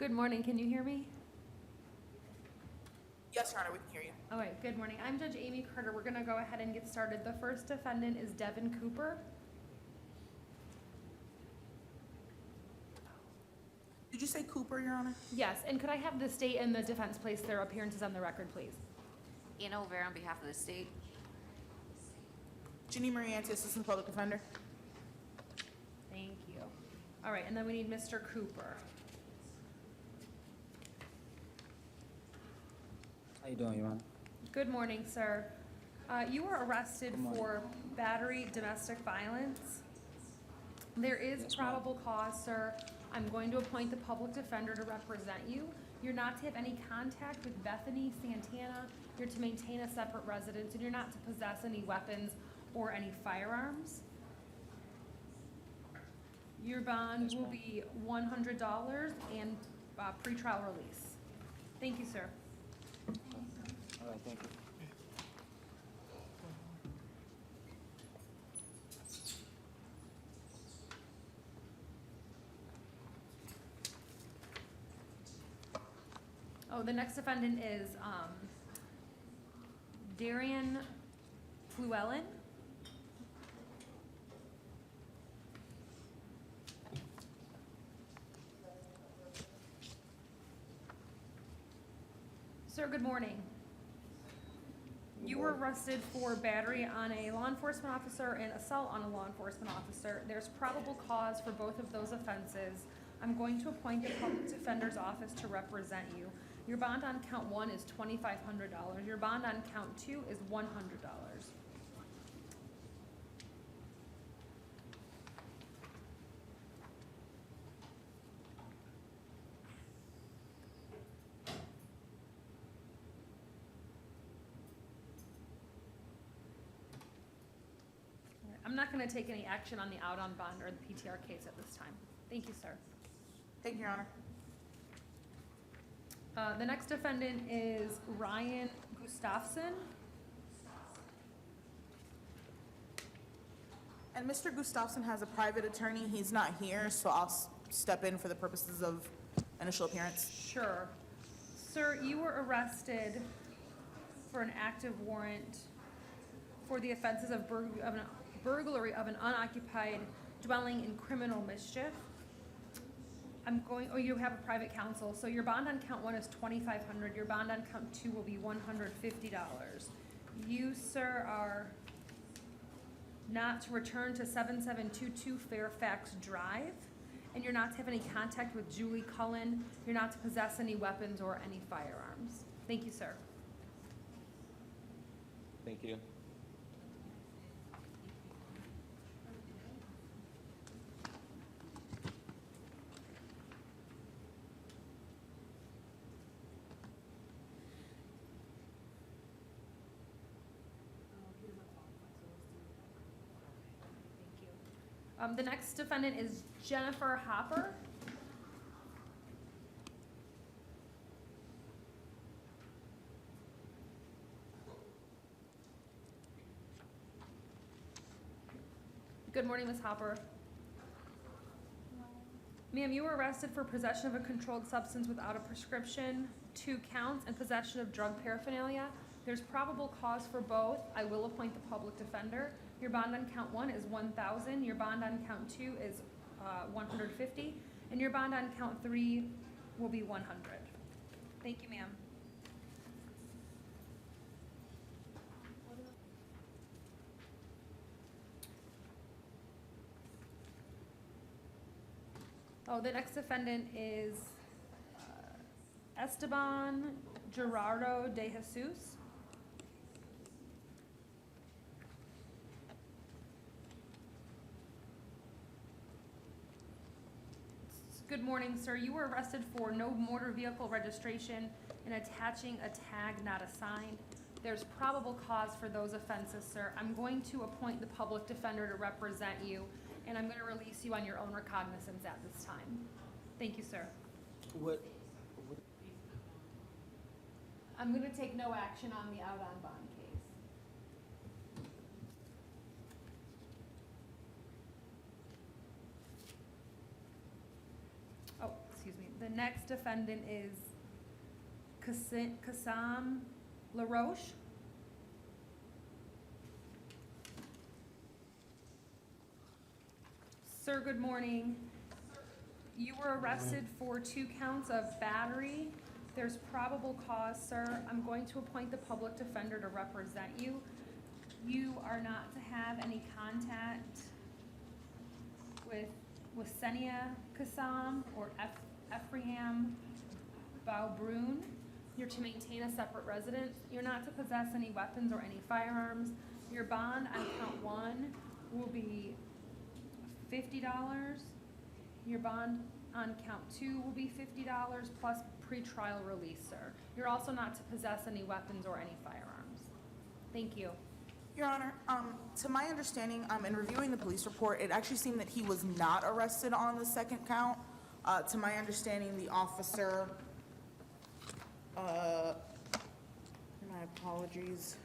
Good morning, can you hear me? Yes, Your Honor, we can hear you. All right, good morning. I'm Judge Amy Carter. We're gonna go ahead and get started. The first defendant is Devin Cooper. Did you say Cooper, Your Honor? Yes, and could I have the state and the defense place their appearances on the record, please? Anna Olvera on behalf of the state. Ginny Marianti, Assistant Public Defender. Thank you. All right, and then we need Mr. Cooper. How you doing, Your Honor? Good morning, sir. You were arrested Good morning. for battery domestic violence. There is Yes, ma'am. probable cause, sir. I'm going to appoint the public defender to represent you. You're not to have any contact with Bethany Santana. You're to maintain a separate residence, and you're not to possess any weapons or any firearms. Your bond Yes, will ma'am. be $100 and pretrial release. Thank you, sir. All right, thank you. Oh, the next defendant is Darian Fluellen. Sir, good morning. You were arrested for battery on a law enforcement officer and assault on a law enforcement officer. There's probable cause for both of those offenses. I'm going to appoint the public defender's office to represent you. Your bond on count one is $2,500. Your bond on count two is $100. I'm not gonna take any action on the out on bond or the PTR case at this time. Thank you, sir. Thank you, Your Honor. The next defendant is Ryan Gustafson. And Mr. Gustafson has a private attorney. He's not here, so I'll step in for the purposes of initial appearance. Sure. Sir, you were arrested for an active warrant for the offenses of burglary of an unoccupied dwelling in criminal mischief. You have a private counsel, so your bond on count one is $2,500. Your bond on count two will be $150. You, sir, are not to return to 7722 Fairfax Drive, and you're not to have any contact with Julie Cullen. You're not to possess any weapons or any firearms. Thank you, sir. Thank you. The next defendant is Jennifer Hopper. Good morning, Ms. Hopper. Ma'am, you were arrested for possession of a controlled substance without a prescription, 2 counts, and possession of drug paraphernalia. There's probable cause for both. I will appoint the public defender. Your bond on count one is $1,000. Your bond on count two is $150, and your bond on count three will be $100. Thank you, ma'am. Oh, the next defendant is Esteban Gerardo de Jesus. Good morning, sir. You were arrested for no motor vehicle registration and attaching a tag not assigned. There's probable cause for those offenses, sir. I'm going to appoint the public defender to represent you, and I'm going to release you on your own recognizance at this time. Thank you, sir. What? I'm going to take no action on the out on bond case. Oh, excuse me. The next defendant is Kassam LaRoche. Sir, good morning. You were arrested for 2 counts of battery. There's probable cause, sir. I'm going to appoint the public defender to represent you. You are not to have any contact with Senia Kassam or Ephraim Baubrun. You're to maintain a separate residence. You're not to possess any weapons or any firearms. Your bond on count 1 will be $50. Your bond on count 2 will be $50 plus pretrial release, sir. You're also not to possess any weapons or any firearms. Thank you. Your Honor, to my understanding, in reviewing the police report, it actually seemed that he was not arrested on the second count. To my understanding, the officer, my apologies.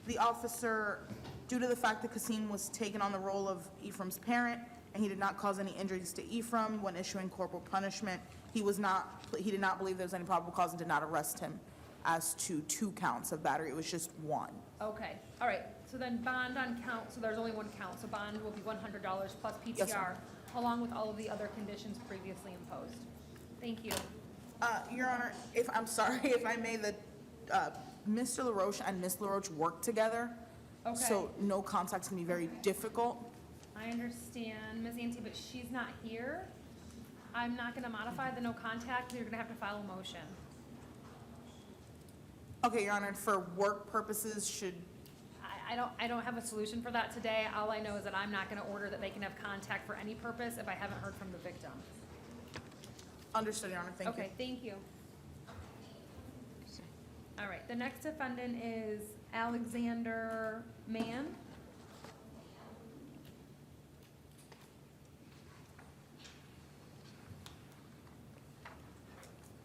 The officer, due to the fact that Kasim was taken on the role of Ephraim's parent, and he did not cause any injuries to Ephraim when issuing corporal punishment, he did not believe there was any probable cause and did not arrest him as to 2 counts of battery. It was just 1. Okay, all right. So then bond on count, so there's only 1 count, so bond will be $100 plus PTR, Yes, ma'am. along with all of the other conditions previously imposed. Thank you. Your Honor, I'm sorry, if I may, Mr. LaRoche and Ms. LaRoche work together. Okay. So no contact's gonna be very difficult. I understand, Ms. Ante, but she's not here. I'm not gonna modify the no contact. You're gonna have to file a motion. Okay, Your Honor, for work purposes, I don't have a solution for that today. All I know is that I'm not gonna order that they can have contact for any purpose if I haven't heard from the victim. understood, Your Honor, thank you. Okay, thank you. All right, the next defendant is Alexander Mann.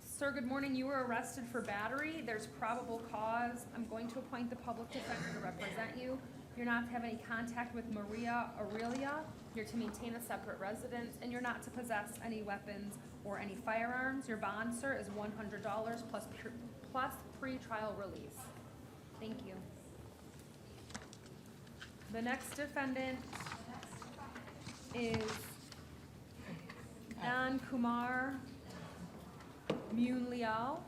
Sir, good morning. You were arrested for battery. There's probable cause. I'm going to appoint the public defender to represent you. You're not to have any contact with Maria Aurelia. You're to maintain a separate residence, and you're not to possess any weapons or any firearms. Your bond, sir, is $100 plus pre-trial release. Thank you. The next defendant is Nan Kumar Moon-Liao.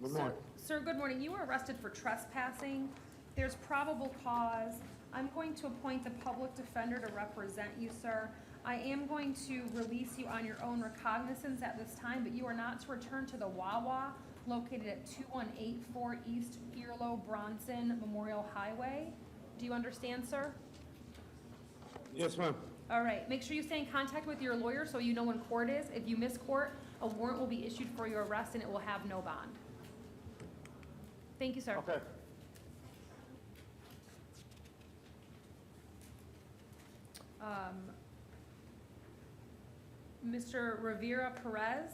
Good morning. Sir, good morning. You were arrested for trespassing. There's probable cause. I'm going to appoint the public defender to represent you, sir. I am going to release you on your own recognizance at this time, but you are not to return to the Wawa located at 2184 East Earlo Bronson Memorial Highway. Do you understand, sir? Yes, ma'am. All right. Make sure you stay in contact with your lawyer so you know when court is. If you miss court, a warrant will be issued for your arrest and it will have no bond. Thank you, sir. Okay. Mr. Rivera Perez.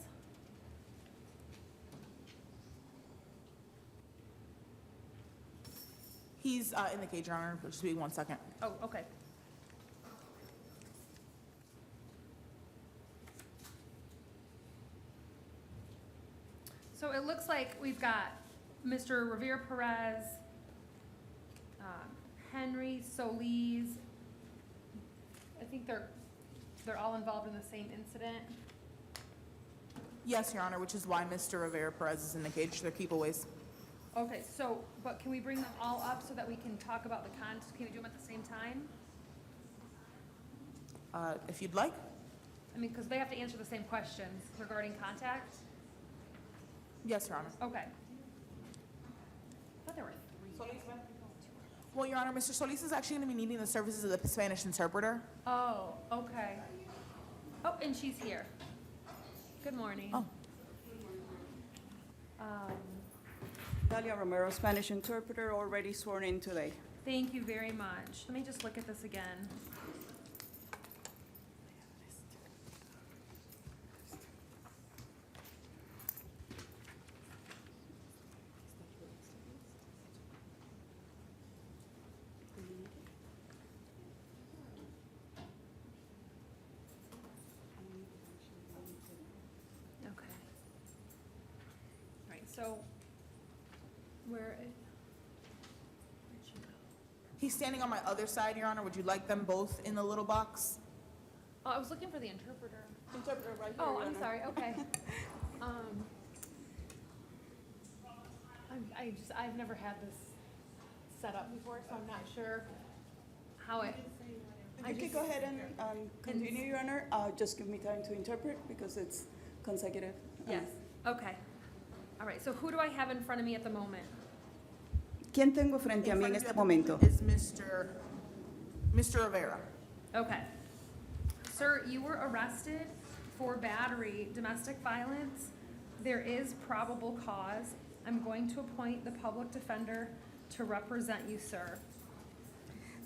He's in the cage, Your Honor. Just be 1 second. Oh, okay. So it looks like we've got Mr. Rivera Perez, Henry Solis. I think they're all involved in the same incident. Yes, Your Honor, which is why Mr. Rivera Perez is in the cage. They're keep-aways. Okay, so, but can we bring them all up so that we can talk about the can we do them at the same time? If you'd like. I mean, because they have to answer the same questions regarding contact. Yes, Your Honor. Okay. I thought there were 3. Well, Your Honor, Mr. Solis is actually going to be needing the services of the Spanish interpreter. Oh, okay. Oh, and she's here. Good morning. Oh. Dalia Romero, Spanish interpreter, already sworn in today. Thank you very much. Let me just look at this again. so, where, He's standing on my other side, Your Honor. Would you like them both in the little box? oh, I was looking for the interpreter. Interpreter right here, Oh, Your I'm Honor. sorry, okay. I've never had this set up before, so I'm not sure how it. I You can just- go ahead and continue, Your Honor. Just give me time to interpret because it's consecutive. Yes, okay. All right, so who do I have in front of me at the moment? ¿Quién tengo frente a In mí front en of you este at the momento? moment is Mr. Rivera. Okay. Sir, you were arrested for battery, domestic violence. There is probable cause. I'm going to appoint the public defender to represent you, sir.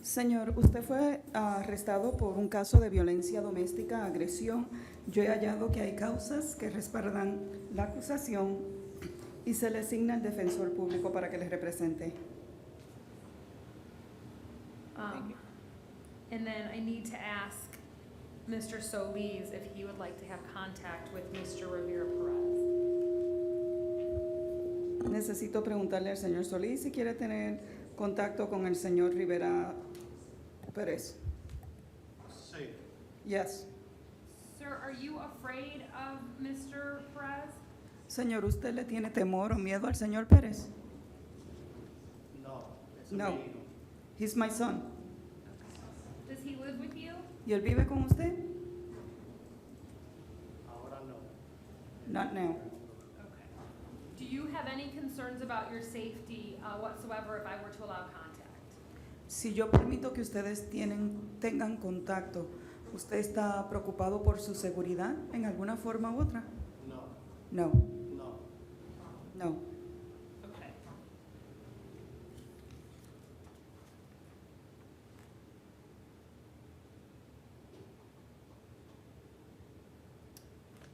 Señor, usted fue arrestado por un caso de violencia doméstica, agresión. Yo he hallado que hay causas que respaldan la acusación y se le asigna el defensor público para que les represente. And then I need to ask Mr. Solis if he would like to have contact with Mr. Rivera Perez. Necesito preguntarle al señor Solís si quiere tener contacto con el señor Rivera Pérez. Sí. Yes. Sir, are you afraid of Mr. Perez? Señor, ¿usted le tiene temor o miedo al señor Pérez? No. Es No. mi hijo. He's my son. Does he live with you? ¿Y él vive con usted? Ahora no. Not now. Okay. Do you have any concerns about your safety whatsoever if I were to allow contact? Si yo permito que ustedes tengan contacto, ¿usted está preocupado por su seguridad en alguna forma u otra? No. No. No. No. Okay.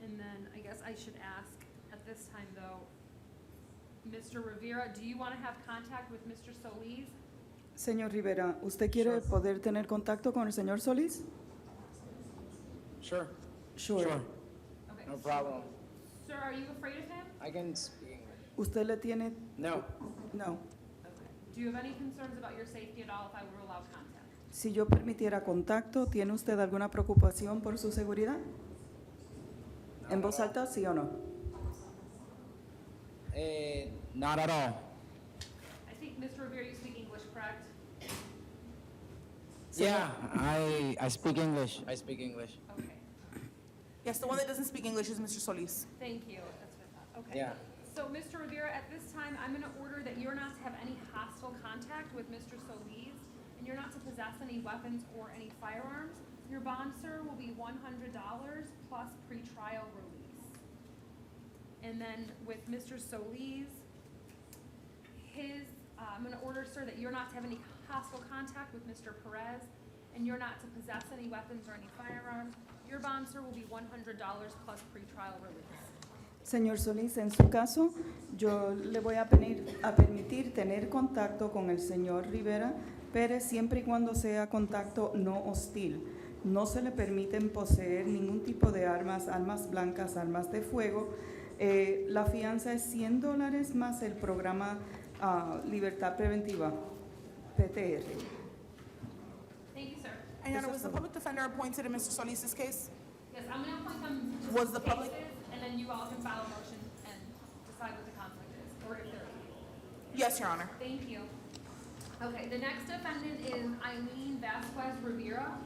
And then I guess I should ask at this time though, Mr. Rivera, do you want to have contact with Mr. Solis? Señor Rivera, ¿usted quiere poder tener contacto con el señor Solís? Sure. Sure. Okay. No problem. Sir, are you afraid of him? I can speak English. ¿Usted le tiene? No. No. Okay. Do you have any concerns about your safety at all if I were to allow contact? Si yo permitiera contacto, ¿tiene usted alguna preocupación por su seguridad? ¿En voz alta, sí o no? Not at all. I think, Mr. Rivera, you speak English, correct? Yeah, I speak English. I speak English. Okay. Yes, the one that doesn't speak English is Mr. Solis. Thank you. That's what I thought. Okay. Yeah. So, Mr. Rivera, at this time, I'm going to order that you're not to have any hostile contact with Mr. Solis, and you're not to possess any weapons or any firearms. Your bond, sir, will be $100 plus pretrial release. And then with Mr. Solis, I'm going to order, sir, that you're not to have any hostile contact with Mr. Perez, and you're not to possess any weapons or any firearms. Your bond, sir, will be $100 plus pretrial release. Señor Solís, en su caso, yo le voy a permitir tener contacto con el señor Rivera Pérez siempre y cuando sea contacto no hostil. No se le permiten poseer ningún tipo de armas, armas blancas, armas de fuego. La fianza es $100 más el programa Libertad Preventiva, PTR. Thank you, sir. And Your Honor, was the public defender appointed in Mr. Solis's case? Yes, I'm going to appoint them to Was the public- cases, and then you all can file a motion and decide what the conflict is, or if there is. Yes, Your Honor. Thank you. Okay, the next defendant is Eileen Vasquez Rivera.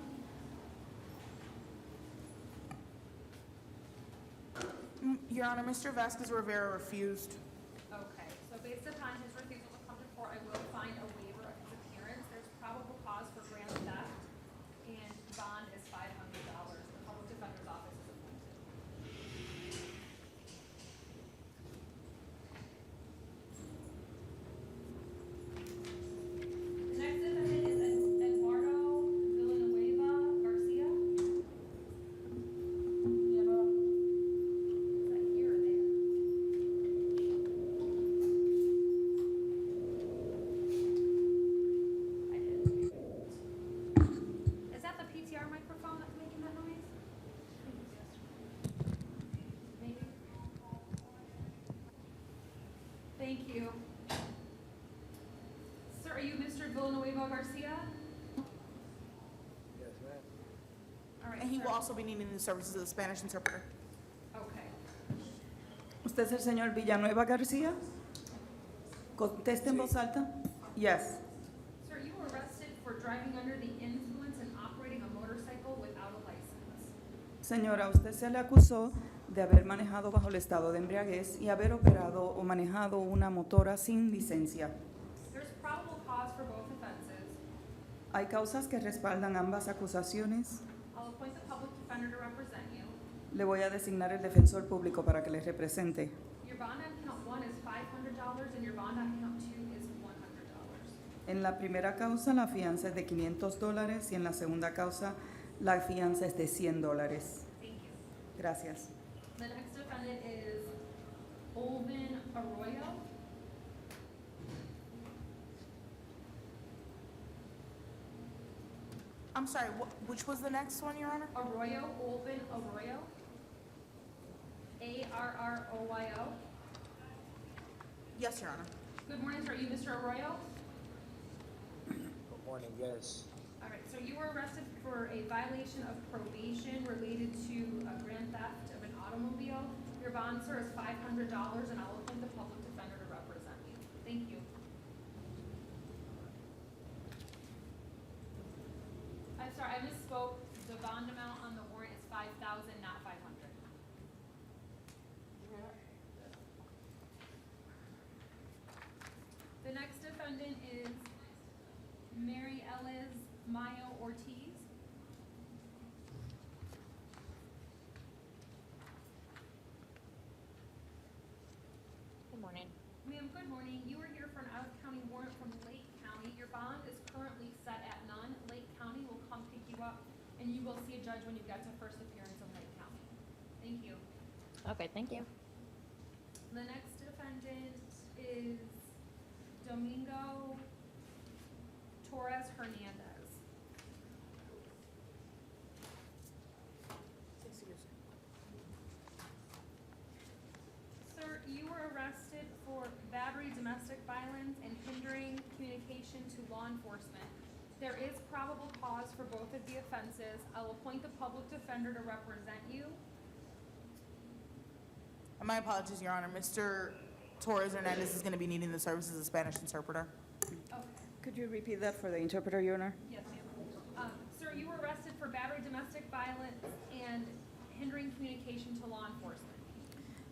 Your Honor, Mr. Vasquez Rivera refused. Okay, so based upon his refusal to come to court, I will find a waiver of his appearance. There's probable cause for grand theft, and bond is $500. The public defender's office is appointed. The next defendant is Eduardo Villanueva Garcia. Is that here or there? Villanueva Garcia? All right, And he will sir. also be needing the services of the Spanish interpreter. Okay. ¿Usted es el señor Villanueva García? Conteste en voz alta. Yes. Sir, you were arrested for driving under the influence and operating a motorcycle without a license. Señora, usted se le acusó de haber manejado bajo el estado de embriaguez y haber operado o manejado una motora sin licencia. There's probable cause for both offenses. Hay causas que respaldan ambas acusaciones. I'll appoint the public defender to represent you. Le voy a designar el defensor público para que le represente. Your bond on count 1 is $500 and your bond on count 2 is $100. En la primera causa la fianza es de $500 y en la segunda causa la fianza es de $100. Thank you. Gracias. The next defendant is Olvin Arroyo. I'm sorry, which was the next one, Your Honor? Arroyo, Olvin Arroyo. Arroyo. Yes, Your Honor. Good morning, sir. Are you Mr. Arroyo? Good morning, yes. All right, so you were arrested for a violation of probation related to a grand theft of an automobile. Your bond, sir, is $500, and I'll appoint the public defender to represent you. Thank you. I'm sorry, I misspoke. The bond amount on the warrant is $5,000, not $500. The next defendant is Mary Eliz Mayo Ortiz. Good morning. Ma'am, good morning. You are here for an out-of-county warrant from Lake County. Your bond is currently set at none. Lake County will come pick you up, and you will see a judge when you get to first appearance in Lake County. Thank you. Okay, thank you. The next defendant is Domingo Torres Hernandez. Sir, you were arrested for battery, domestic violence, and hindering communication to law enforcement. There is probable cause for both of the offenses. I will appoint the public defender to represent you. And my apologies, Your Honor. Mr. Torres Hernandez is going to be needing the services of the Spanish interpreter. Oh. Could you repeat that for the interpreter, Your Honor? Yes, ma'am. Sir, you were arrested for battery, domestic violence, and hindering communication to law enforcement.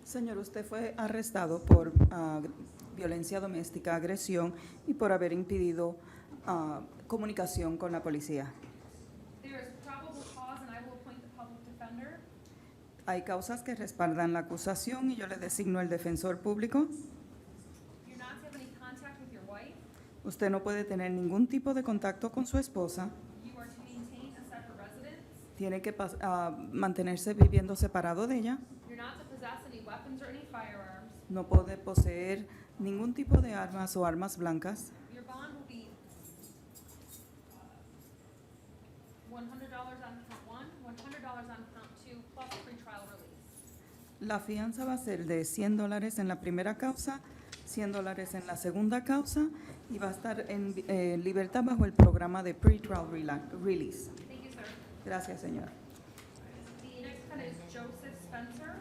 Señor, usted fue arrestado por violencia doméstica, agresión y por haber impedido comunicación con la policía. There is probable cause, and I will appoint the public defender. Hay causas que respaldan la acusación y yo le designo el defensor público. You're not to have any contact with your wife. Usted no puede tener ningún tipo de contacto con su esposa. You are to maintain a separate residence. Tiene que mantenerse viviendo separado de ella. You're not to possess any weapons or any firearms. No puede poseer ningún tipo de armas o armas blancas. Your bond will be $100 on count 1, $100 on count 2, plus pretrial release. La fianza va a ser de $100 en la primera causa, $100 en la segunda causa y va a estar en libertad bajo el programa de pretrial release. Thank you, sir. Gracias, señor. The next defendant is Joseph Spencer.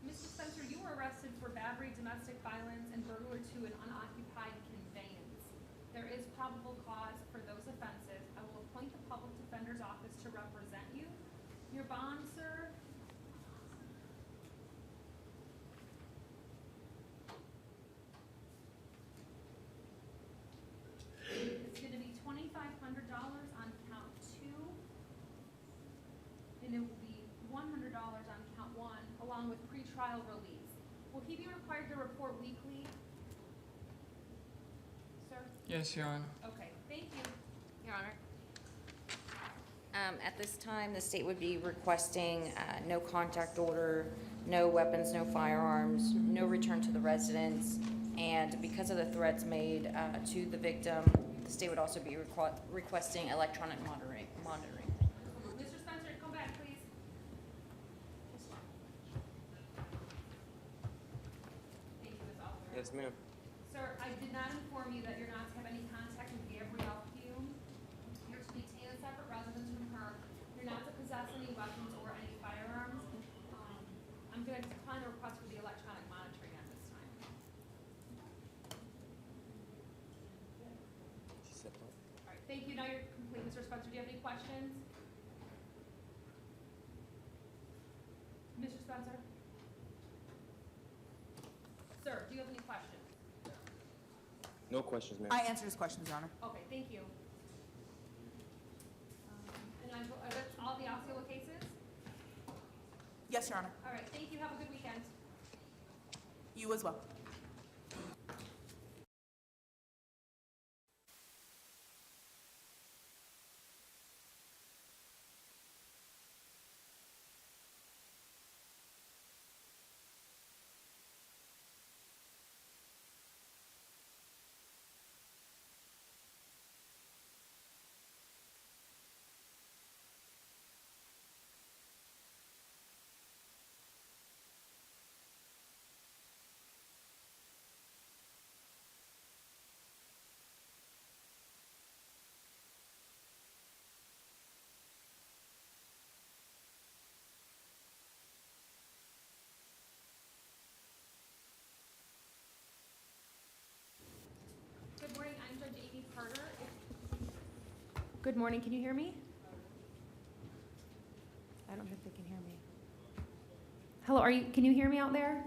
Mr. Spencer, you were arrested for battery, domestic violence, and burglary to an unoccupied conveyance. There is probable cause for those offenses. I will appoint the public defender's office to represent you. Your bond, sir, it's gonna be $2,500 on count 2, and it will be $100 on count 1, along with pretrial release. Will he be required to report weekly? Sir? Yes, Your Honor. Okay, thank you. Your Honor. At this time, the state would be requesting no contact order, no weapons, no firearms, no return to the residence, And because of the threats made to the victim, the state would also be requesting electronic monitoring. Mr. Spencer, come back, please. Thank you, Ms. Oliver. Yes, ma'am. Sir, I did not inform you that you're not to have any contact with Gabrielle Hume. You're to maintain a separate residence from her. You're not to possess any weapons or any firearms. I'm going to decline the request for the electronic monitoring at this time. She said what? All right, thank you. Now you're complete. Mr. Spencer, do you have any questions? Mr. Spencer? Sir, do you have any questions? No questions, ma'am. I answered his questions, Your Honor. Okay, thank you. And that's all the Osceola cases? Yes, Your Honor. All right, thank you. Have a good weekend. You as well. Good morning, I'm Judge Amy Carter. Good morning, can you hear me? I don't know if they can hear me. Hello, can you hear me out there?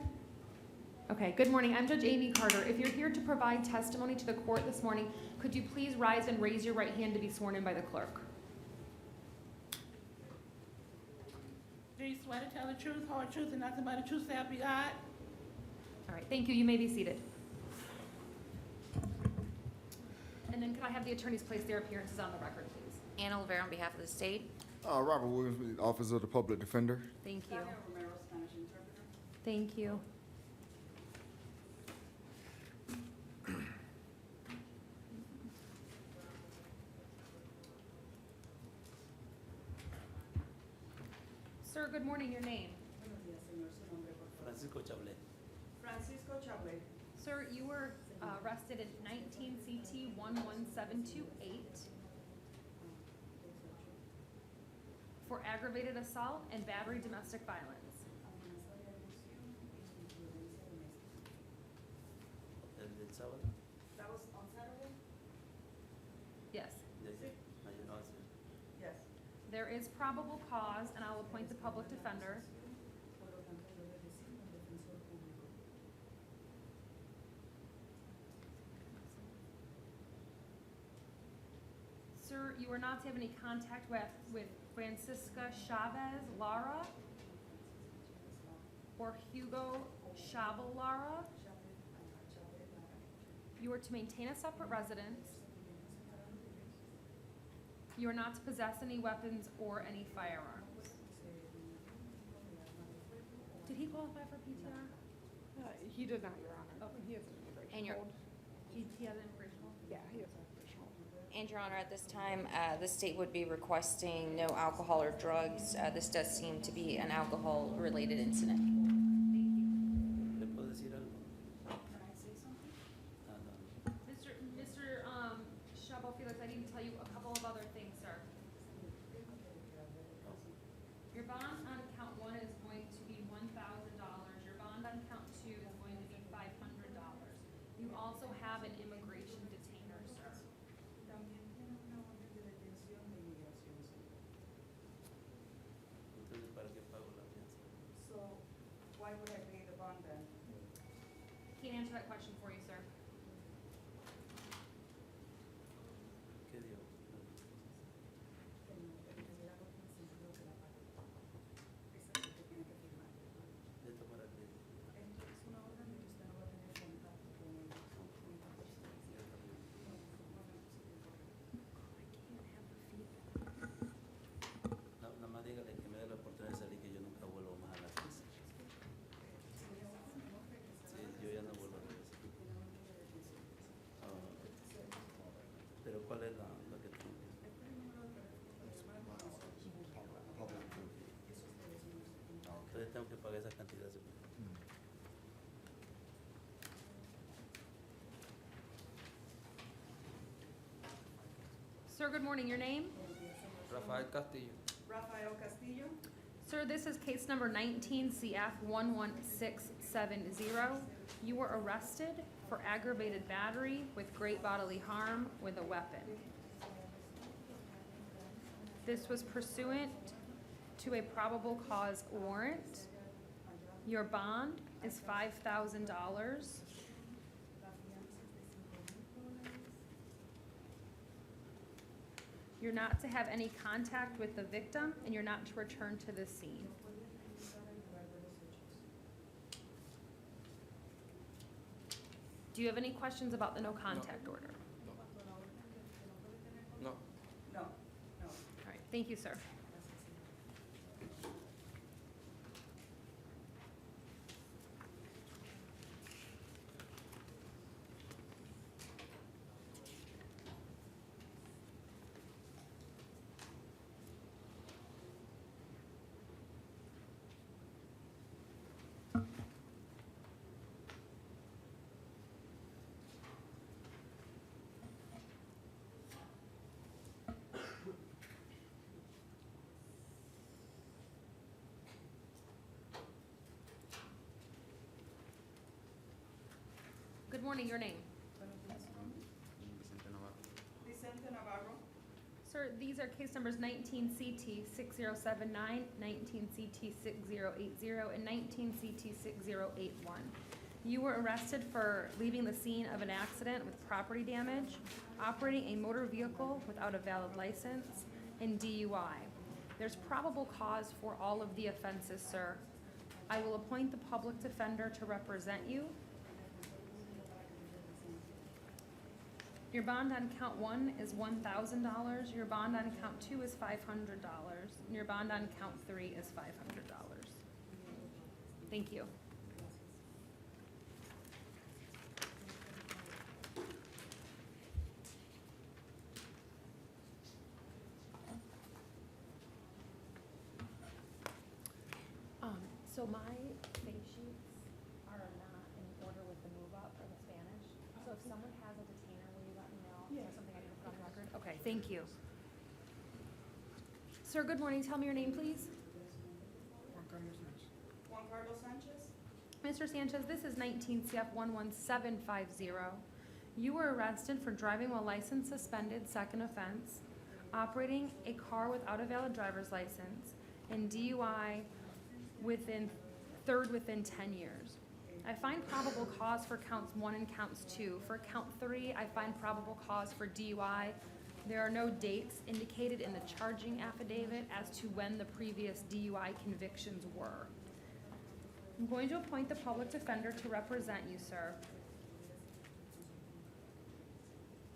Okay, good morning, I'm Judge Amy Carter. If you're here to provide testimony to the court this morning, could you please rise and raise your right hand to be sworn in by the clerk? Do you swear to tell the truth, whole truth, and nothing but the truth, so help you God? All right, thank you, you may be seated. And then could I have the attorneys place their appearances on the record, please? Anna Olvera on behalf of the state. Robert Williams, Office of the Public Defender. Thank you. Thank you. Sir, good morning, your name? Francisco Chablé. Francisco Chablé. Sir, you were arrested at 19 CT 11728 for aggravated assault and battery domestic violence. El sábado. That was on Saturday? Yes. Yes. There is probable cause, and I'll appoint the public defender. Sir, you are not to have any contact with Francisca Chavez Lara or Hugo Chabel Lara. You are to maintain a separate residence. You are not to possess any weapons or any firearms. Did he qualify for PTR? He did not, Your Honor. Okay. He has an immigration And your- hold. He has an immigration hold? Yeah, he has an immigration hold. And Your Honor, at this time, the state would be requesting no alcohol or drugs. This does seem to be an alcohol-related incident. ¿Le puedo decir algo? Mr. Chabot Felix, I need to tell you a couple of other things, sir. Your bond on count one is going to be $1,000. Your bond on count two is going to be $500. You also have an immigration detainer, sir. Entonces, ¿para qué pago la fianza? So, why would I pay the bond then? Can't answer that question for you, sir. ¿Qué dio? ¿Esto para qué? Es una orden de que usted no va a tener contacto con el Nada más dígale que me dé la oportunidad de salir, que yo nunca vuelvo más a la fiesta. Sí, yo ya no vuelvo a regresar. que pague esa cantidad. Señor. Sir, good morning. Your name? Rafael Castillo. Rafael Castillo. Sir, this is case number 19 CF 11670. You were arrested for aggravated battery with great bodily harm with a weapon. This was pursuant to a probable cause warrant. Your bond is $5,000. You're not to have any contact with the victim, and you're not to return to the scene. Do you have any questions about the no contact order? No. No, no. All right, thank you, sir. Good morning, your name? Vicente Navarro. Sir, these are case numbers 19 CT 6079, 19 CT 6080, and 19 CT 6081. You were arrested for leaving the scene of an accident with property damage, operating a motor vehicle without a valid license, and DUI. There's probable cause for all of the offenses, sir. I will appoint the public defender to represent you. Your bond on count 1 is $1,000, your bond on count 2 is $500, and your bond on count 3 is $500. Thank you. So my face sheets are not in order with the move up or the Spanish. So if someone has a detainer, will you let me know? Is there something I need to put on the record? Okay, thank you. Sir, good morning. Tell me your name, please. Juan Carlos Sanchez. Mr. Sanchez, this is 19 CF 11750. You were arrested for driving while license suspended, second offense, operating a car without a valid driver's license, and DUI within 10 years. I find probable cause for counts 1 and counts 2. For count 3, I find probable cause for DUI. There are no dates indicated in the charging affidavit as to when the previous DUI convictions were. I'm going to appoint the public defender to represent you, sir.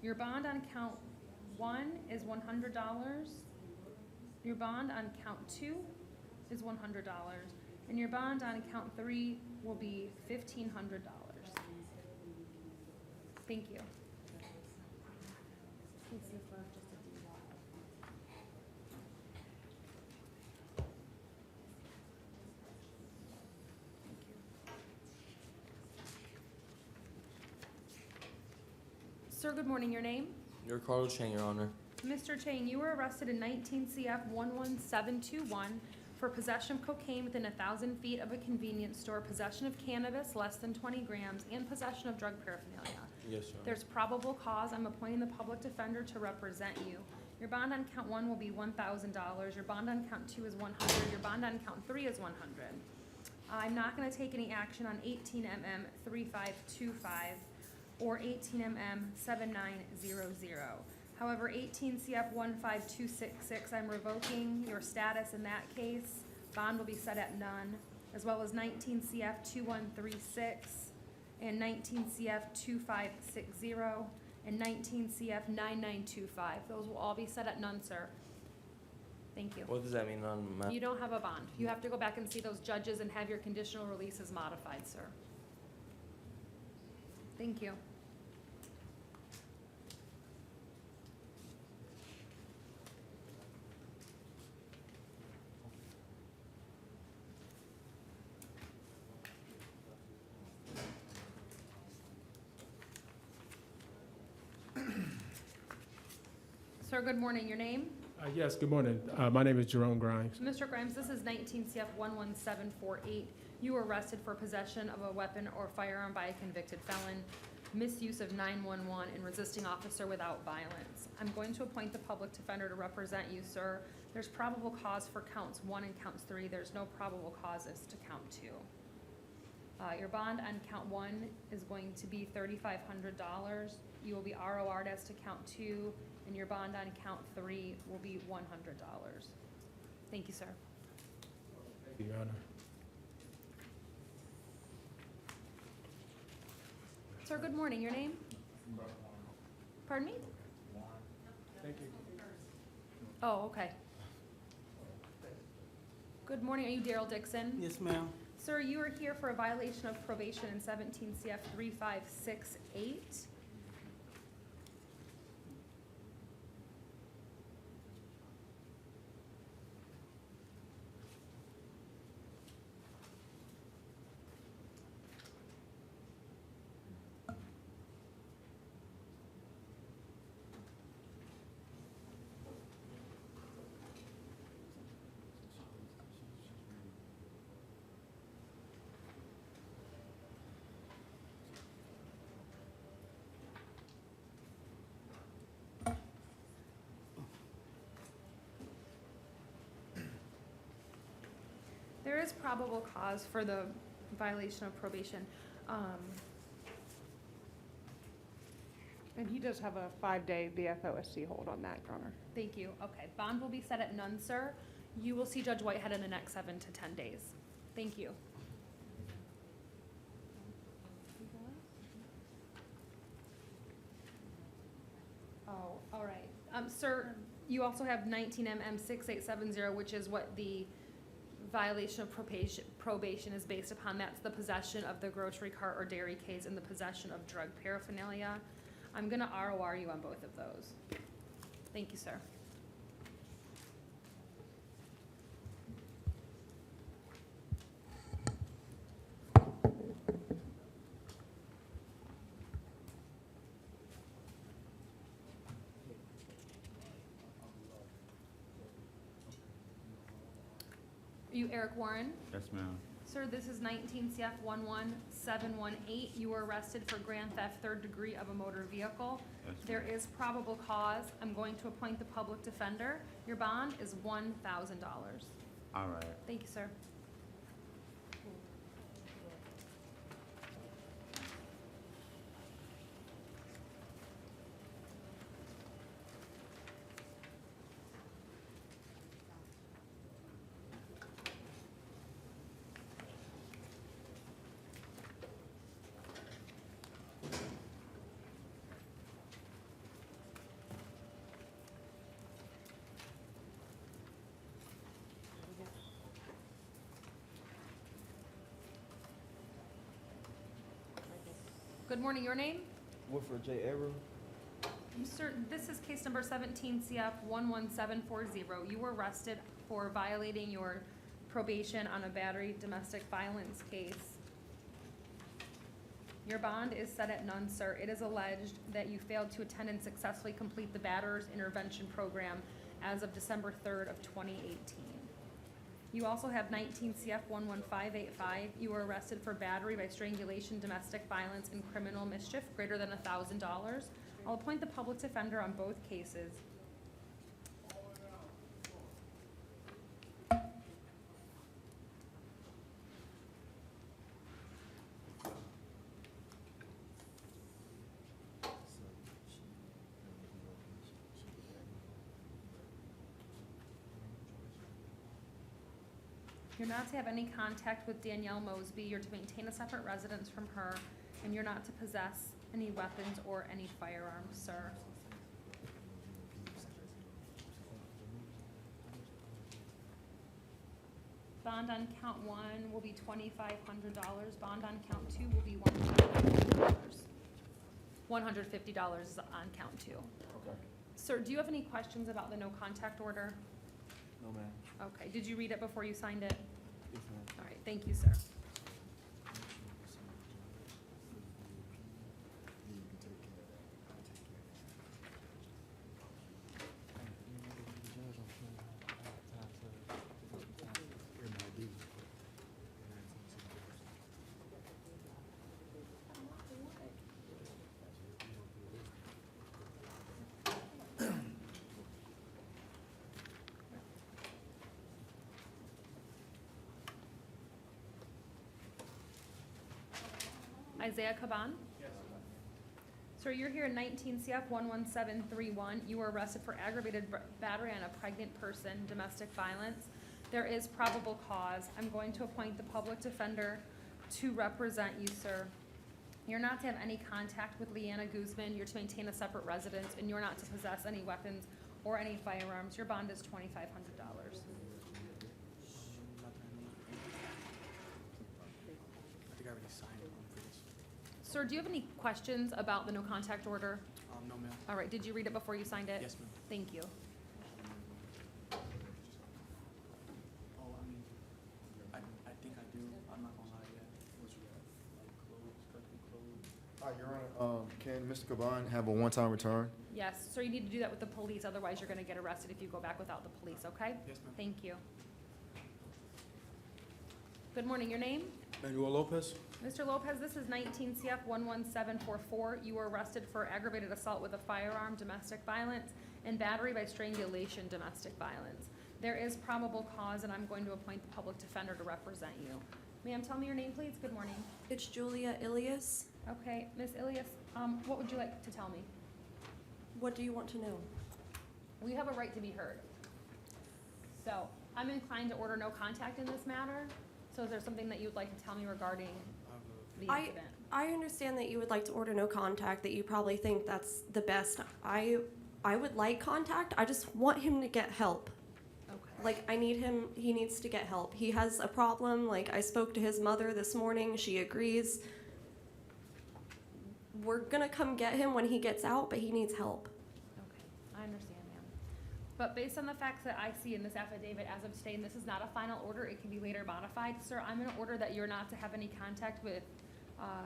Your bond on count 1 is $100. Your bond on count 2 is $100. And your bond on count 3 will be $1,500. Thank you. Sir, good morning. Your name? Your Carlos Chang, Your Honor. Mr. Chang, you were arrested in 19 CF 11721 for possession of cocaine within 1,000 feet of a convenience store, possession of cannabis less than 20 grams, and possession of drug paraphernalia. Yes, Your Honor. There's probable cause. I'm appointing the public defender to represent you. Your bond on count 1 will be $1,000. Your bond on count 2 is $100. Your bond on count 3 is $100. I'm not going to take any action on 18mm 3525 or 18mm 7900. However, 18 CF 15266, I'm revoking your status in that case. Bond will be set at none, as well as 19 CF 2136 and 19 CF 2560 and 19 CF 9925. Those will all be set at none, sir. Thank you. What does that mean on my? You don't have a bond. You have to go back and see those judges and have your conditional releases modified, sir. Thank you. Sir, good morning. Your name? Yes, good morning. My name is Jerome Grimes. Mr. Grimes, this is 19 CF 11748. You were arrested for possession of a weapon or firearm by a convicted felon, misuse of 911, and resisting officer without violence. I'm going to appoint the public defender to represent you, sir. There's probable cause for counts 1 and counts 3. There's no probable causes to count 2. Your bond on count 1 is going to be $3,500. You will be ROR'd as to count 2, and your bond on count 3 will be $100. Thank you, sir. Thank you, Your Honor. Sir, good morning. Your name? Pardon me? Thank you. Oh, okay. Good morning. Are you Daryl Dixon? Yes, ma'am. Sir, you are here for a violation of probation in 17 CF 3568. There is probable cause for the violation of probation. And he does have a 5-day BFOSC hold on that, Your Honor. Thank you. Okay, bond will be set at none, sir. You will see Judge Whitehead in the next 7 to 10 days. Thank you. Oh, all right. Sir, you also have 19 MM 6870, which is what the violation of probation is based upon. That's the possession of the grocery cart or dairy case and the possession of drug paraphernalia. I'm gonna ROR you on both of those. Thank you, sir. Are you Eric Warren? Yes, ma'am. Sir, this is 19 CF 11718. You were arrested for grand theft, 3rd degree of a motor vehicle. Yes, There is probable cause. I'm going to appoint the public defender. Your bond is $1,000. All right. Thank you, sir. Good morning. Your name? Wilford J. Abreu. Sir, this is case number 17 CF 11740. You were arrested for violating your probation on a battery domestic violence case. Your bond is set at none, sir. It is alleged that you failed to attend and successfully complete the batterers intervention program as of December 3rd of 2018. You also have 19 CF 11585. You were arrested for battery by strangulation, domestic violence, and criminal mischief greater than $1,000. I'll appoint the public defender on both cases. You're not to have any contact with Danielle Mosby. You're to maintain a separate residence from her, and you're not to possess any weapons or any firearms, sir. Bond on count 1 will be $2,500. Bond on count 2 will be $150. $150 is on count 2. Okay. Sir, do you have any questions about the no contact order? No, ma'am. Okay, did you read it before you signed it? Yes, ma'am. All right, thank you, sir. Isaiah Caban? Yes. Sir, you're here in 19 CF 11731. You were arrested for aggravated battery on a pregnant person, domestic violence. There is probable cause. I'm going to appoint the public defender to represent you, sir. You're not to have any contact with Leanna Guzman. You're to maintain a separate residence, and you're not to possess any weapons or any firearms. Your bond is $2,500. I think I already signed one for this. Sir, do you have any questions about the no contact order? No, ma'am. All right, did you read it before you signed it? Yes, ma'am. Thank you. Oh, I mean, I think I do. I'm not gonna lie yet. Like clothes, custom clothes. Your Honor, can Mr. Caban have a one-time return? Yes, sir, you need to do that with the police, otherwise you're gonna get arrested if you go back without the police, okay? Yes, ma'am. Thank you. Good morning, your name? Manuel Lopez? Mr. Lopez, this is 19 CF 11744. You were arrested for aggravated assault with a firearm, domestic violence, and battery by strangulation, domestic violence. There is probable cause, and I'm going to appoint the public defender to represent you. Ma'am, tell me your name, please. Good morning. It's Julia Ilias. Okay, Ms. Ilias, what would you like to tell me? What do you want to know? We have a right to be heard. So, I'm inclined to order no contact in this matter. So is there something that you would like to tell me regarding the incident? I understand that you would like to order no contact, that you probably think that's the best. I would like contact. I just want him to get help. Okay. Like, I need him, he needs to get help. He has a problem. Like, I spoke to his mother this morning. She agrees. We're gonna come get him when he gets out, but he needs help. Okay, I understand, ma'am. But based on the facts that I see in this affidavit as of today, and this is not a final order, it can be later modified, sir, I'm gonna order that you're not to have any contact with, how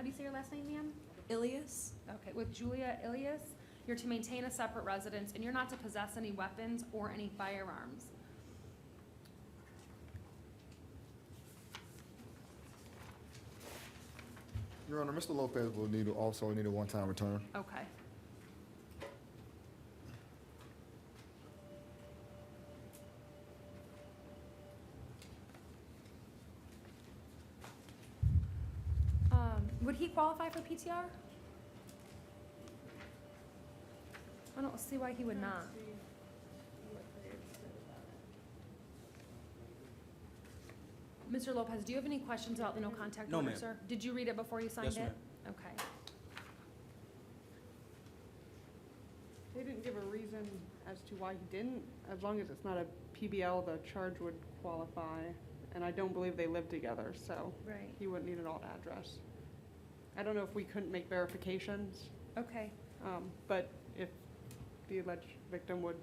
do you say your last name, ma'am? Ilias? Okay, with Julia Ilias. You're to maintain a separate residence, and you're not to possess any weapons or any firearms. Your Honor, Mr. Lopez will also need a one-time return. Okay. Would he qualify for PTR? I don't see why he would not. Mr. Lopez, do you have any questions about the no contact No, order, ma'am. sir? Did you read it before you signed Yes, it? ma'am. Okay. They didn't give a reason as to why he didn't. As long as it's not a PBL, the charge would qualify. And I don't believe they live together, so Right. he wouldn't need an alt address. I don't know if we couldn't make verifications, Okay. but if the alleged victim would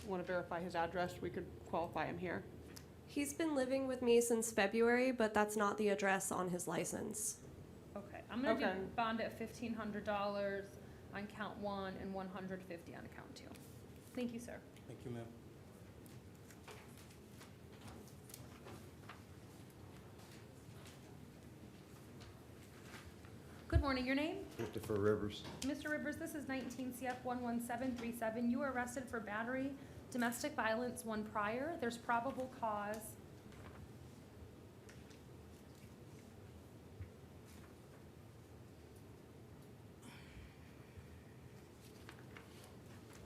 want to verify his address, we could qualify him here. He's been living with me since February, but that's not the address on his license. Okay. I'm gonna Okay. do bond at $1,500 on count 1 and $150 on count 2. Thank you, sir. Thank you, ma'am. Good morning, your name? Christopher Rivers. Mr. Rivers, this is 19 CF 11737. You were arrested for battery, domestic violence, one prior. There's probable cause.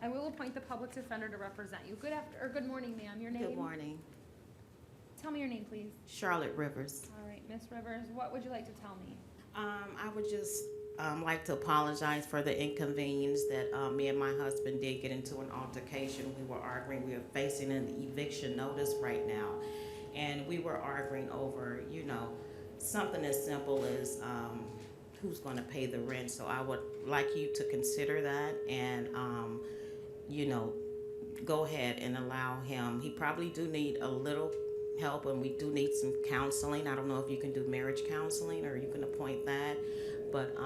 I will appoint the public defender to represent you. Good morning, ma'am. Your name? Good morning. Tell me your name, please. Charlotte Rivers. All right, Miss Rivers, what would you like to tell me? I would just like to apologize for the inconvenience that me and my husband did get into an altercation. We were arguing. We are facing an eviction notice right now. And we were arguing over, you know, something as simple as who's going to pay the rent. So I would like you to consider that and, you know, go ahead and allow him. He probably do need a little help, and we do need some counseling. I don't know if you can do marriage counseling or you can appoint that, but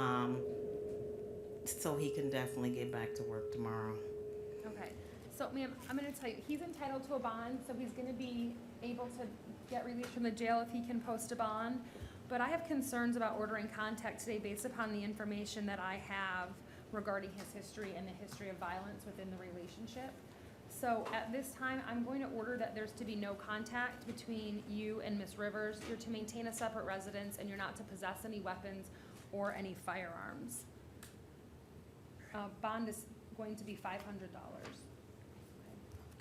so he can definitely get back to work tomorrow. Okay, so ma'am, I'm gonna tell you, he's entitled to a bond, so he's gonna be able to get released from the jail if he can post a bond. But I have concerns about ordering contact today based upon the information that I have regarding his history and the history of violence within the relationship. So at this time, I'm going to order that there's to be no contact between you and Ms. Rivers. You're to maintain a separate residence, and you're not to possess any weapons or any firearms. Bond is going to be $500.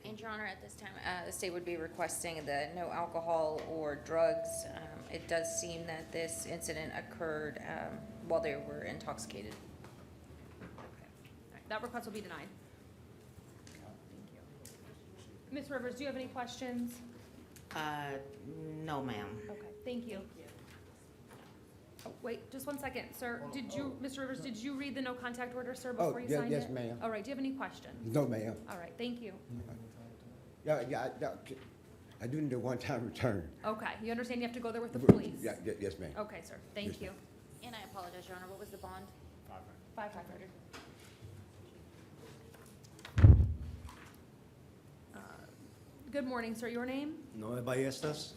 And Your Honor, at this time, the state would be requesting the no alcohol or drugs. It does seem that this incident occurred while they were intoxicated. All right, that request will be denied. Thank you. Ms. Rivers, do you have any questions? No, ma'am. Okay, thank you. Oh, wait, just 1 second, sir. Did you, Mr. Rivers, did you read the no contact order, sir, before you signed it? yes, ma'am. All right, do you have any questions? No, ma'am. All right, thank you. Yeah, I do need a one-time return. Okay, you understand you have to go there with the police? Yes, ma'am. Okay, sir, thank you. And I apologize, Your Honor, what was the bond? 500. Good morning, sir. Your name? Noe Ballestas.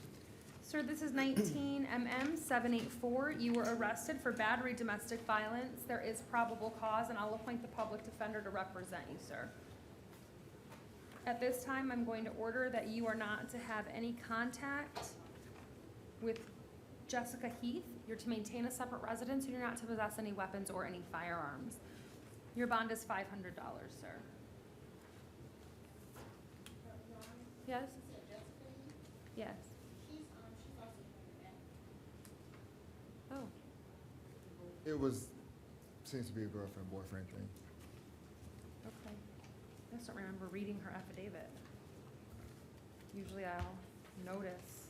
Sir, this is 19 MM 784. You were arrested for battery domestic violence. There is probable cause, and I'll appoint the public defender to represent you, sir. At this time, I'm going to order that you are not to have any contact with Jessica Heath. You're to maintain a separate residence, and you're not to possess any weapons or any firearms. Your bond is $500, sir. Yes? Yes. Oh, It seems to be a girlfriend-boyfriend thing. okay. I just don't remember reading her affidavit. Usually I'll notice.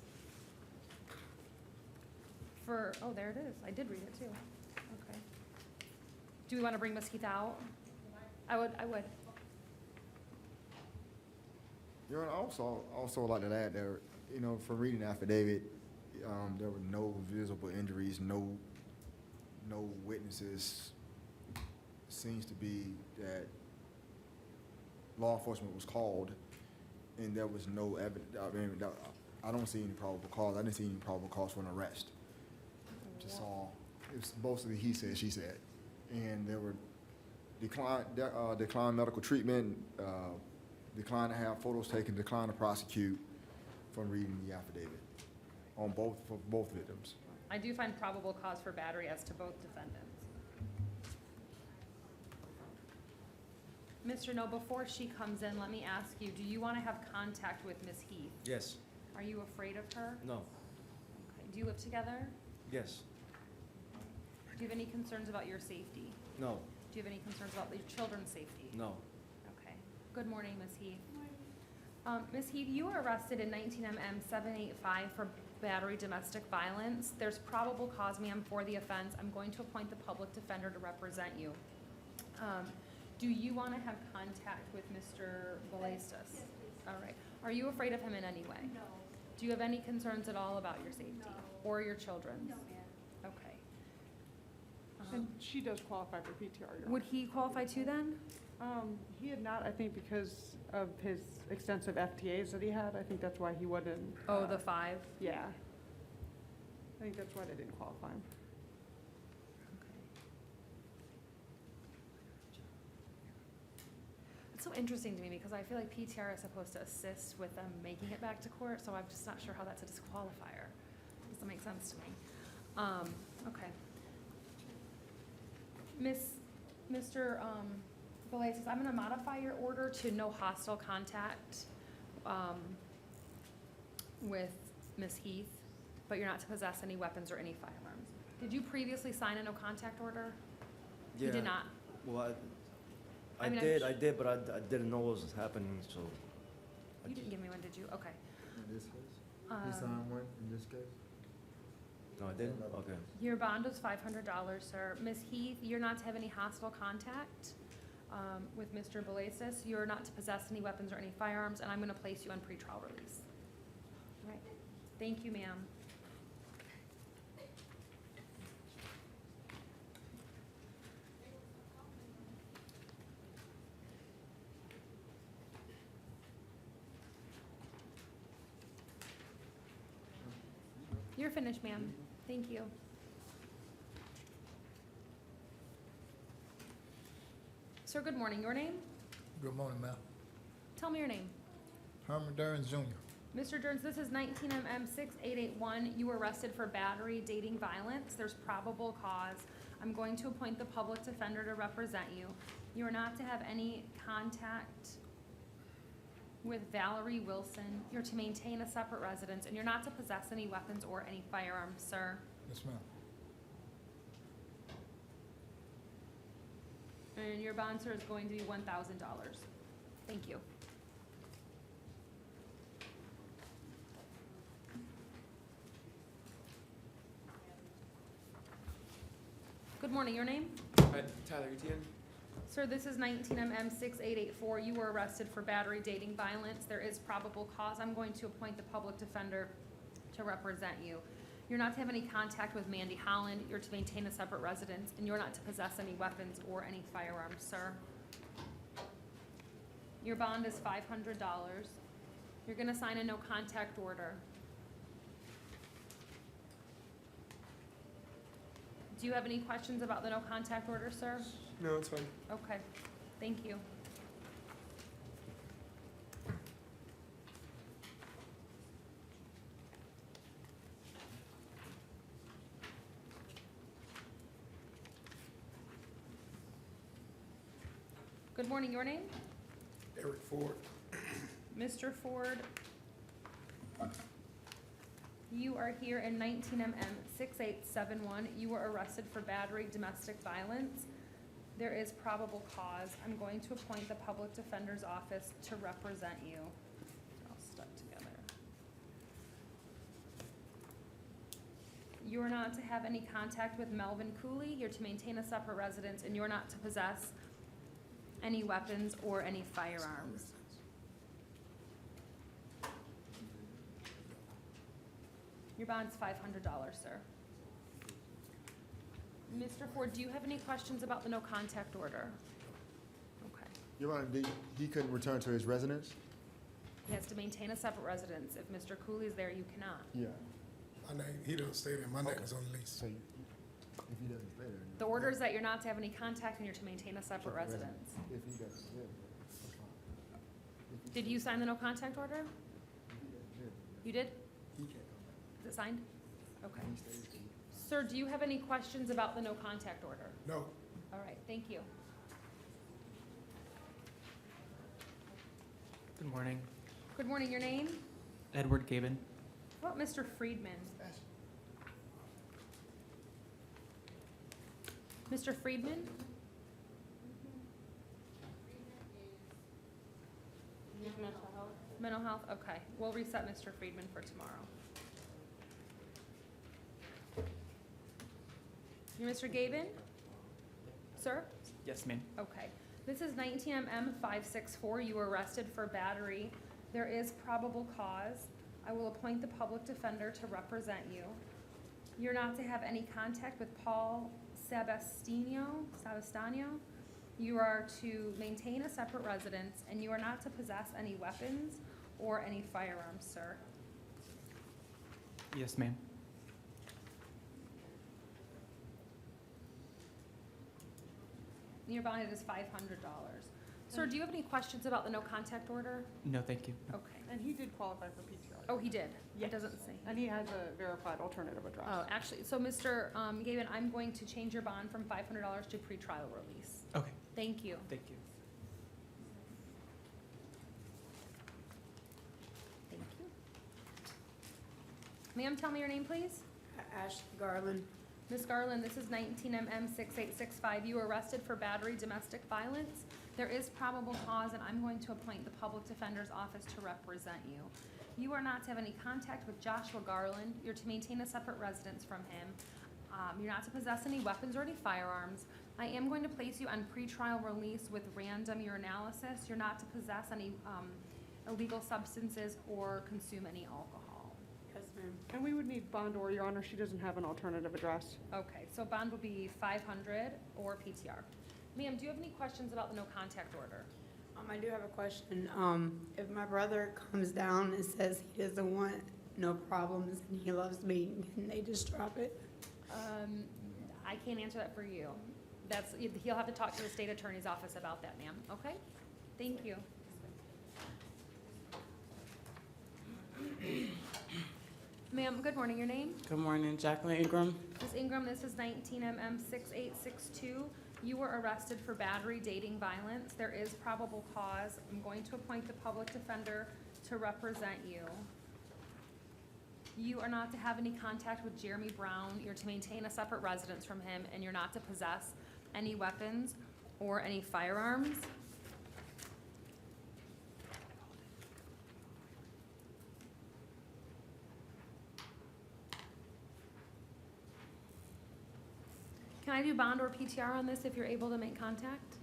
Oh, there it is. I did read it too. Okay. Do we want to bring Ms. Heath out? I would. Your Honor, also like to add there, from reading the affidavit, there were no visible injuries, no witnesses. Seems to be that law enforcement was called, and there was no evidence. I don't see any probable cause. I didn't see any probable cause for an arrest. Just saw, it was mostly he said, she said, and there were declined medical treatment, declined to have photos taken, declined to prosecute from reading the affidavit for both victims. I do find probable cause for battery as to both defendants. Mr. No, before she comes in, let me ask you, do you want to have contact with Ms. Heath? Yes. Are you afraid of her? No. Okay. Do you live together? Yes. Do you have any concerns about your safety? No. Do you have any concerns about your children's safety? No. Okay. Good morning, Ms. Heath. Ms. Heath, you were arrested in 19 MM 785 for battery domestic violence. There's probable cause, ma'am, for the offense. I'm going to appoint the public defender to represent you. Do you want to have contact with Mr. Ballestas? All right. Are you afraid of him in any way? No. Do you have any concerns at all about your safety? No. Or your children's? No, ma'am. Okay. And she does qualify for PTR, Your Honor. Would he qualify too then? He had not, I think because of his extensive FTAs that he had, I think that's why he wouldn't. Oh, the 5? Yeah. I think that's why they didn't qualify him. It's so interesting to me because I feel like PTR is supposed to assist with them making it back to court, so I'm just not sure how that's a disqualifier. Doesn't make sense to me. Okay. Mr. Ballestas, I'm gonna modify your order to no hostile contact, with Ms. Heath, but you're not to possess any weapons or any firearms. Did you previously sign a no contact order? Yeah. You did not? Well, I mean, I did, but I didn't know what was happening, so. You didn't give me one, did you? Okay. In this case? Um, one in this case? No, I didn't? Okay. Your bond was $500, sir. Ms. Heath, you're not to have any hostile contact with Mr. Ballestas. You're not to possess any weapons or any firearms, and I'm going to place you on pretrial release. All right. Thank you, ma'am. You're finished, ma'am. Thank you. Sir, good morning. Your name? Good morning, ma'am. Tell me your name. Herman Durns Jr. Mr. Jones, this is 19MM6881. You were arrested for battery, dating violence. There's probable cause. I'm going to appoint the public defender to represent you. You are not to have any contact with Valerie Wilson. You're to maintain a separate residence, and you're not to possess any weapons or any firearms, sir. Yes, ma'am. And your bond, sir, is going to be $1,000. Thank you. Good morning, your name? Tyler Etienne. Sir, this is 19MM6884. You were arrested for battery, dating violence. There is probable cause. I'm going to appoint the public defender to represent you. You're not to have any contact with Mandy Holland. You're to maintain a separate residence, and you're not to possess any weapons or any firearms, sir. Your bond is $500. You're gonna sign a no contact order. Do you have any questions about the no contact order, sir? No, it's fine. Okay, thank you. Good morning, your name? Eric Ford. Mr. Ford, you are here in 19MM6871. You were arrested for battery, domestic violence. There is probable cause. I'm going to appoint the public defender's office to represent you. They're all stuck together. You are not to have any contact with Melvin Cooley. You're to maintain a separate residence, and you're not to possess any weapons or any firearms. Your bond's $500, sir. Mr. Ford, do you have any questions about the no contact order? Okay. Your Honor, he couldn't return to his residence? He has to maintain a separate residence. If Mr. Cooley's there, you cannot. Yeah. My name, he doesn't stay there. My name is on the lease. So if he doesn't stay there. The order is that you're not to have any contact and you're to maintain a separate residence. If he doesn't live there, that's fine. Did you sign the no contact order? If he doesn't live there, You did? he can't come back. Is it signed? Okay. He stays there. Sir, do you have any questions about the no contact order? No. All right, thank you. Good morning. Good morning, your name? Edward Gaben. How about Mr. Friedman? Mr. Friedman? Mental health, okay. We'll reset Mr. Friedman for tomorrow. You're Mr. Gaben? Sir? Yes, ma'am. Okay. This is 19MM564. You were arrested for battery. There is probable cause. I will appoint the public defender to represent you. You're not to have any contact with Paul Sabastino. You are to maintain a separate residence, and you are not to possess any weapons or any firearms, sir. Yes, ma'am. Your bond is $500. Sir, do you have any questions about the no contact order? No, thank you. Okay. And he did qualify for PTR. Oh, he did? Yes. It doesn't say. And he has a verified alternative address. Oh, actually, so Mr. Gaben, I'm going to change your bond from $500 to pretrial release. Okay, Thank you. thank you. Thank you. Ma'am, tell me your name, please. Ashley Garland. Ms. Garland, this is 19MM6865. You were arrested for battery, domestic violence. There is probable cause, and I'm going to appoint the public defender's office to represent you. You are not to have any contact with Joshua Garland. You're to maintain a separate residence from him. You're not to possess any weapons or any firearms. I am going to place you on pretrial release with random urinalysis. You're not to possess any illegal substances or consume any alcohol. Yes, ma'am. And we would need bond or, Your Honor, she doesn't have an alternative address. Okay, so bond will be 500 or PTR. Ma'am, do you have any questions about the no contact order? I do have a question. If my brother comes down and says he doesn't want no problems and he loves me, can they just drop it? I can't answer that for you. He'll have to talk to the state attorney's office about that, ma'am, okay? Thank you. ma'am, good morning, your name? Good morning, Jacqueline Ingram. Ms. Ingram, this is 19 MM 6862. You were arrested for battery, dating, violence. There is probable cause. I'm going to appoint the public defender to represent you. You are not to have any contact with Jeremy Brown. You're to maintain a separate residence from him, and you're not to possess any weapons or any firearms. Can I do bond or PTR on this if you're able to make contact?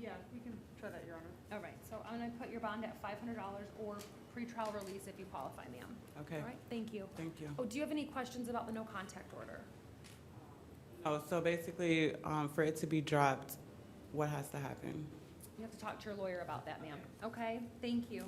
Yeah, we can try that, Your Honor. All right, so I'm gonna put your bond at $500 or pretrial release if you qualify, ma'am. Okay. All right, thank you. Thank you. Oh, do you have any questions about the no contact order? Oh, so basically, for it to be dropped, what has to happen? You have to talk to your lawyer about that, ma'am. Okay, thank you.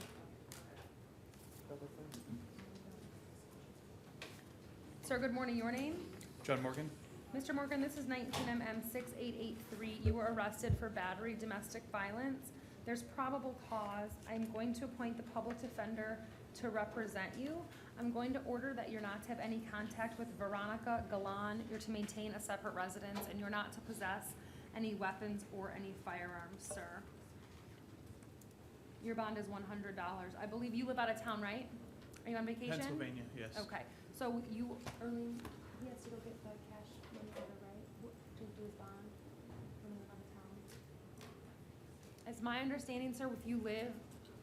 Sir, good morning, your name? John Morgan. Mr. Morgan, this is 19 MM 6883. You were arrested for battery, domestic violence. There's probable cause. I'm going to appoint the public defender to represent you. I'm going to order that you're not to have any contact with Veronica Galan. You're to maintain a separate residence, and you're not to possess any weapons or any firearms, sir. Your bond is $100. I believe you live out of town, right? Are you on vacation? Pennsylvania, yes. Okay, so you, Erling, he has to go get the cash money order, right? To do his bond when you live out of town. It's my understanding, sir, if you live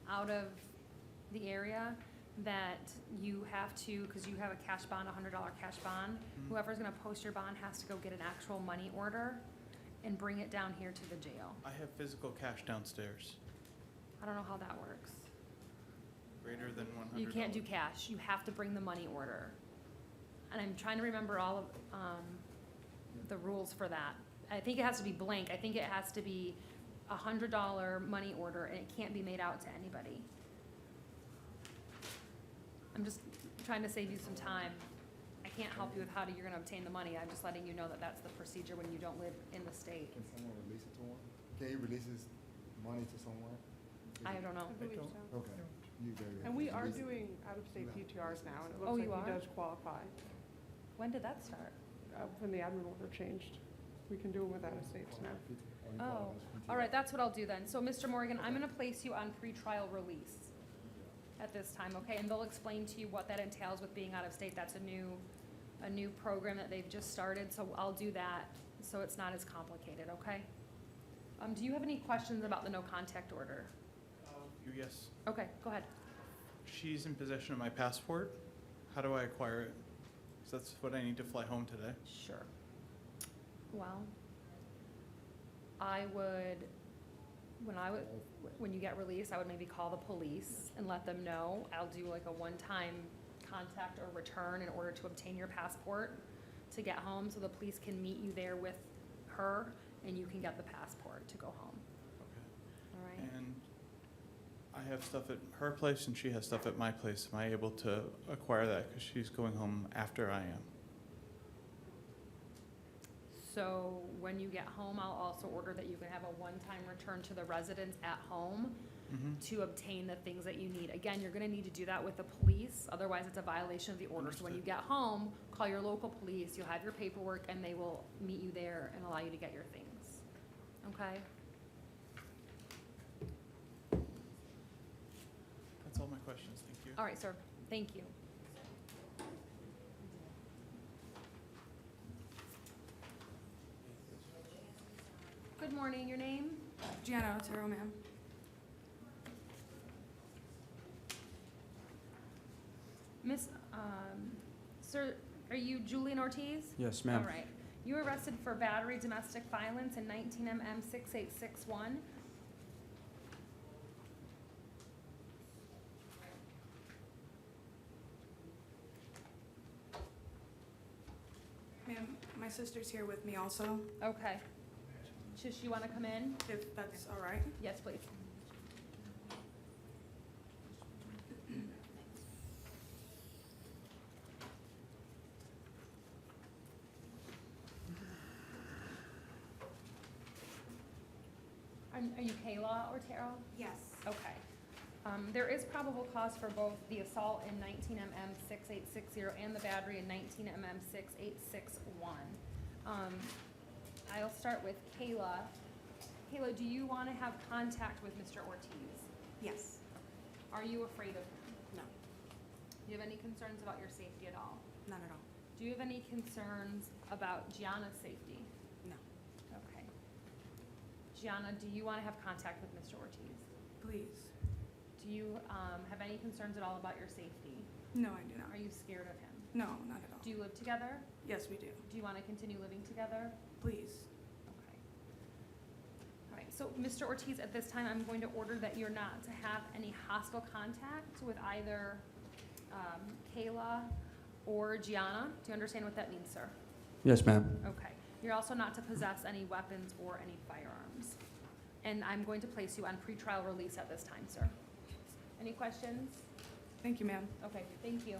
out of the area, that you have to, because you have a cash bond, $100 cash bond, whoever's gonna post your bond has to go get an actual money order and bring it down here to the jail. I have physical cash downstairs, I don't know how that works. greater than $100. You can't do cash, you have to bring the money order. And I'm trying to remember all of, the rules for that. I think it has to be blank, I think it has to be a $100 money order, and it can't be made out to anybody. I'm just trying to save you some time. I can't help you with how you're gonna obtain the money, I'm just letting you know that that's the procedure when you don't live in the state. Can someone release it to him? Can he release his money to someone? I don't know. I believe so. Okay. You very good. And we are Release it. doing out-of-state PTRs now, and it Oh, looks you like he are? does qualify. When did that start? When the admin order changed. We can do them with out-of-states now. Oh, all right, that's what I'll do then. So, Mr. Morgan, I'm gonna place you on pretrial release at this time, okay? And they'll explain to you what that entails with being out of state. That's a new program that they've just started, so I'll do that so it's not as complicated, okay? Do you have any questions about the no contact order? Yes. Okay, go ahead. She's in possession of my passport. How do I acquire it? 'Cause that's what I need to fly home today. Sure. Well, I would, when you get released, I would maybe call the police and let them know. I'll do like a one-time contact or return in order to obtain your passport to get home, so the police can meet you there with her and you can get the passport to go home. Okay. All right? And I have stuff at her place and she has stuff at my place. Am I able to acquire that? Because she's going home after I am. So when you get home, I'll also order that you can have a one-time return to the residence at home to obtain the things that you need. Again, you're gonna need to do that with the police, otherwise it's a violation of the order. So when you get home, call your local police, you'll have your paperwork, and they will meet you there and allow you to get your things. Okay? That's all my questions. Thank you. All right, sir, thank you. Good morning, your name? Gianna Otero, ma'am. Miss, sir, are you Julian Ortiz? Yes, ma'am. All right. You were arrested for battery, domestic violence in 19 MM 6861. Ma'am, my sister's here with me also, Okay. Does she want to come in? if that's all right. Yes, please. Are you Kayla Otero? Yes. Okay. There is probable cause for both the assault in 19 MM 6860 and the battery in 19 MM 6861. I'll start with Kayla. Kayla, do you want to have contact with Mr. Ortiz? Yes. Are you afraid of him? No. Do you have any concerns about your safety at all? Not at all. Do you have any concerns about Gianna's safety? No. Okay. Gianna, do you want to have contact with Mr. Ortiz? Please. Do you have any concerns at all about your safety? No, I do not. Are you scared of him? No, not at all. Do you live together? Yes, we do. Do you want to continue living together? Please. Okay. All right, so Mr. Ortiz, at this time, I'm going to order that you're not to have any hostile contact with either Kayla or Gianna. Do you understand what that means, sir? Yes, ma'am. Okay. You're also not to possess any weapons or any firearms. And I'm going to place you on pretrial release at this time, sir. Any questions? Thank you, ma'am. Okay, thank you.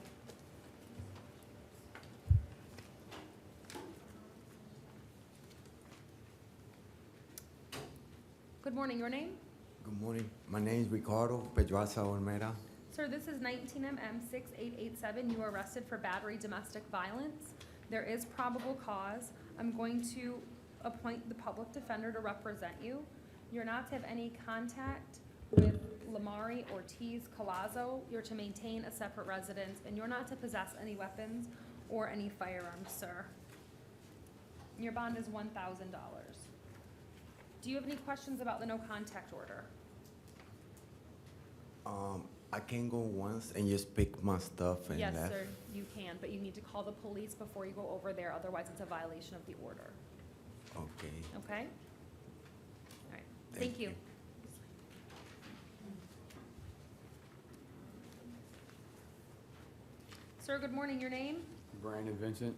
Good morning, your name? Good morning. My name is Ricardo Pedraza Olmeda. Sir, this is 19 MM 6887. You were arrested for battery domestic violence. There is probable cause. I'm going to appoint the public defender to represent you. You're not to have any contact with Lamari Ortiz Colazo. You're to maintain a separate residence, and you're not to possess any weapons or any firearms, sir. Your bond is $1,000. Do you have any questions about the no contact order? I can go once and just pick my stuff and Yes, left. sir, you can, but you need to call the police before you go over there, otherwise it's a violation of the order, Okay. okay? All right, thank you. Sir, good morning, your name? Brandon Vincent.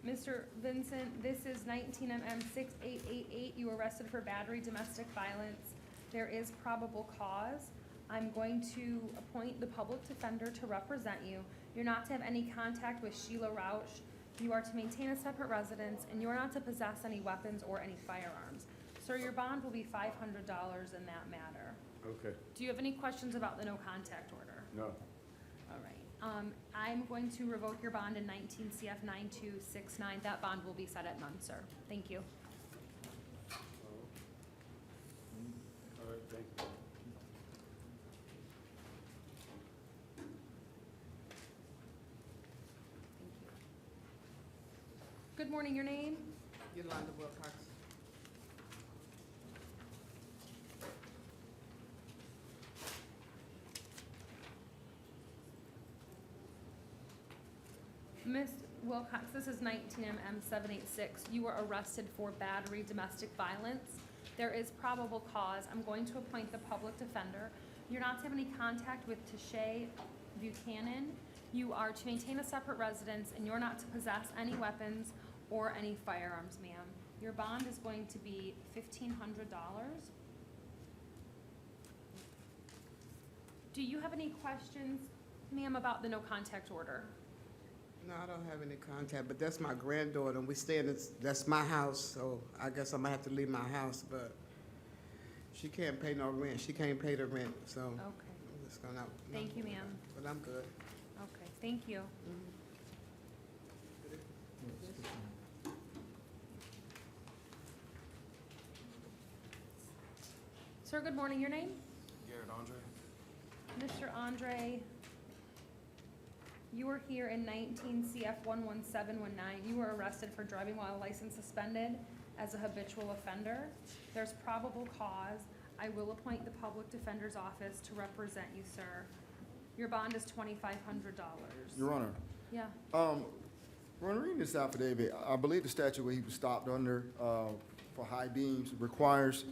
Mr. Vincent, this is 19 MM 6888. You were arrested for battery domestic violence. There is probable cause. I'm going to appoint the public defender to represent you. You're not to have any contact with Sheila Rausch. You are to maintain a separate residence, and you are not to possess any weapons or any firearms. Sir, your bond will be $500 in that matter. Okay. Do you have any questions about the no contact order? No. All right. I'm going to revoke your bond in 19 CF 9269. That bond will be set at none, sir. Thank you. All right, thank you. Good morning, your name? Yolanda Wilcox. Ms. Wilcox, this is 19 MM 786. You were arrested for battery domestic violence. There is probable cause. I'm going to appoint the public defender. You're not to have any contact with Tashay Buchanan. You are to maintain a separate residence, and you're not to possess any weapons or any firearms, ma'am. Your bond is going to be $1,500. Do you have any questions, ma'am, about the no contact order? No, I don't have any contact, but that's my granddaughter, and we stay in this, that's my house, so I guess I'm gonna have to leave my house, but she can't pay no rent. She can't pay the rent, so Okay, I'm just gonna. thank you, ma'am. But I'm good. Okay, thank you. Sir, good morning. Your name? Garrett Andre. Mr. Andre, you were here in 19 CF 11719. You were arrested for driving while license suspended as a habitual offender. There's probable cause. I will appoint the public defender's office to represent you, sir. Your bond is $2,500. Your Honor, Yeah. when reading this affidavit, I believe the statute where he was stopped under for high beams requires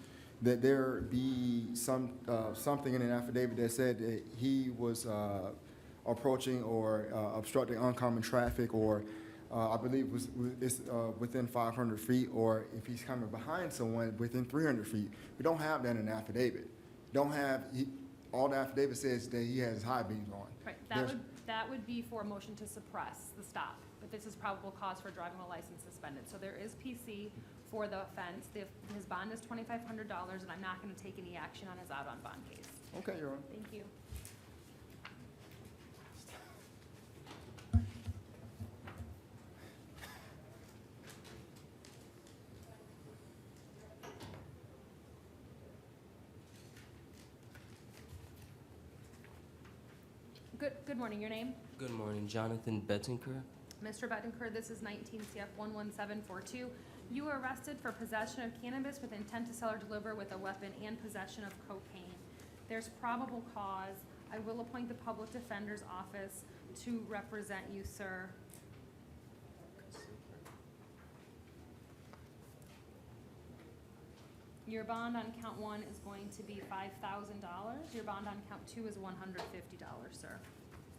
that there be something in an affidavit that said that he was approaching or obstructing uncommon traffic, or I believe it's within 500 feet, or if he's coming behind someone within 300 feet. We don't have that in an affidavit. All the affidavit says that he has high beams on. Right, There's- that would be for a motion to suppress the stop, but this is probable cause for driving while license suspended. So there is PC for the offense. His bond is $2,500, and I'm not gonna take any action on his out on bond case. Okay, Your Honor. Thank you. Good morning, your name? Good morning, Jonathan Bettenker. Mr. Bettencourt, this is 19 CF 11742. You were arrested for possession of cannabis with intent to sell or deliver with a weapon and possession of cocaine. There's probable cause. I will appoint the public defender's office to represent you, sir. Your bond on count 1 is going to be $5,000. Your bond on count 2 is $150, sir.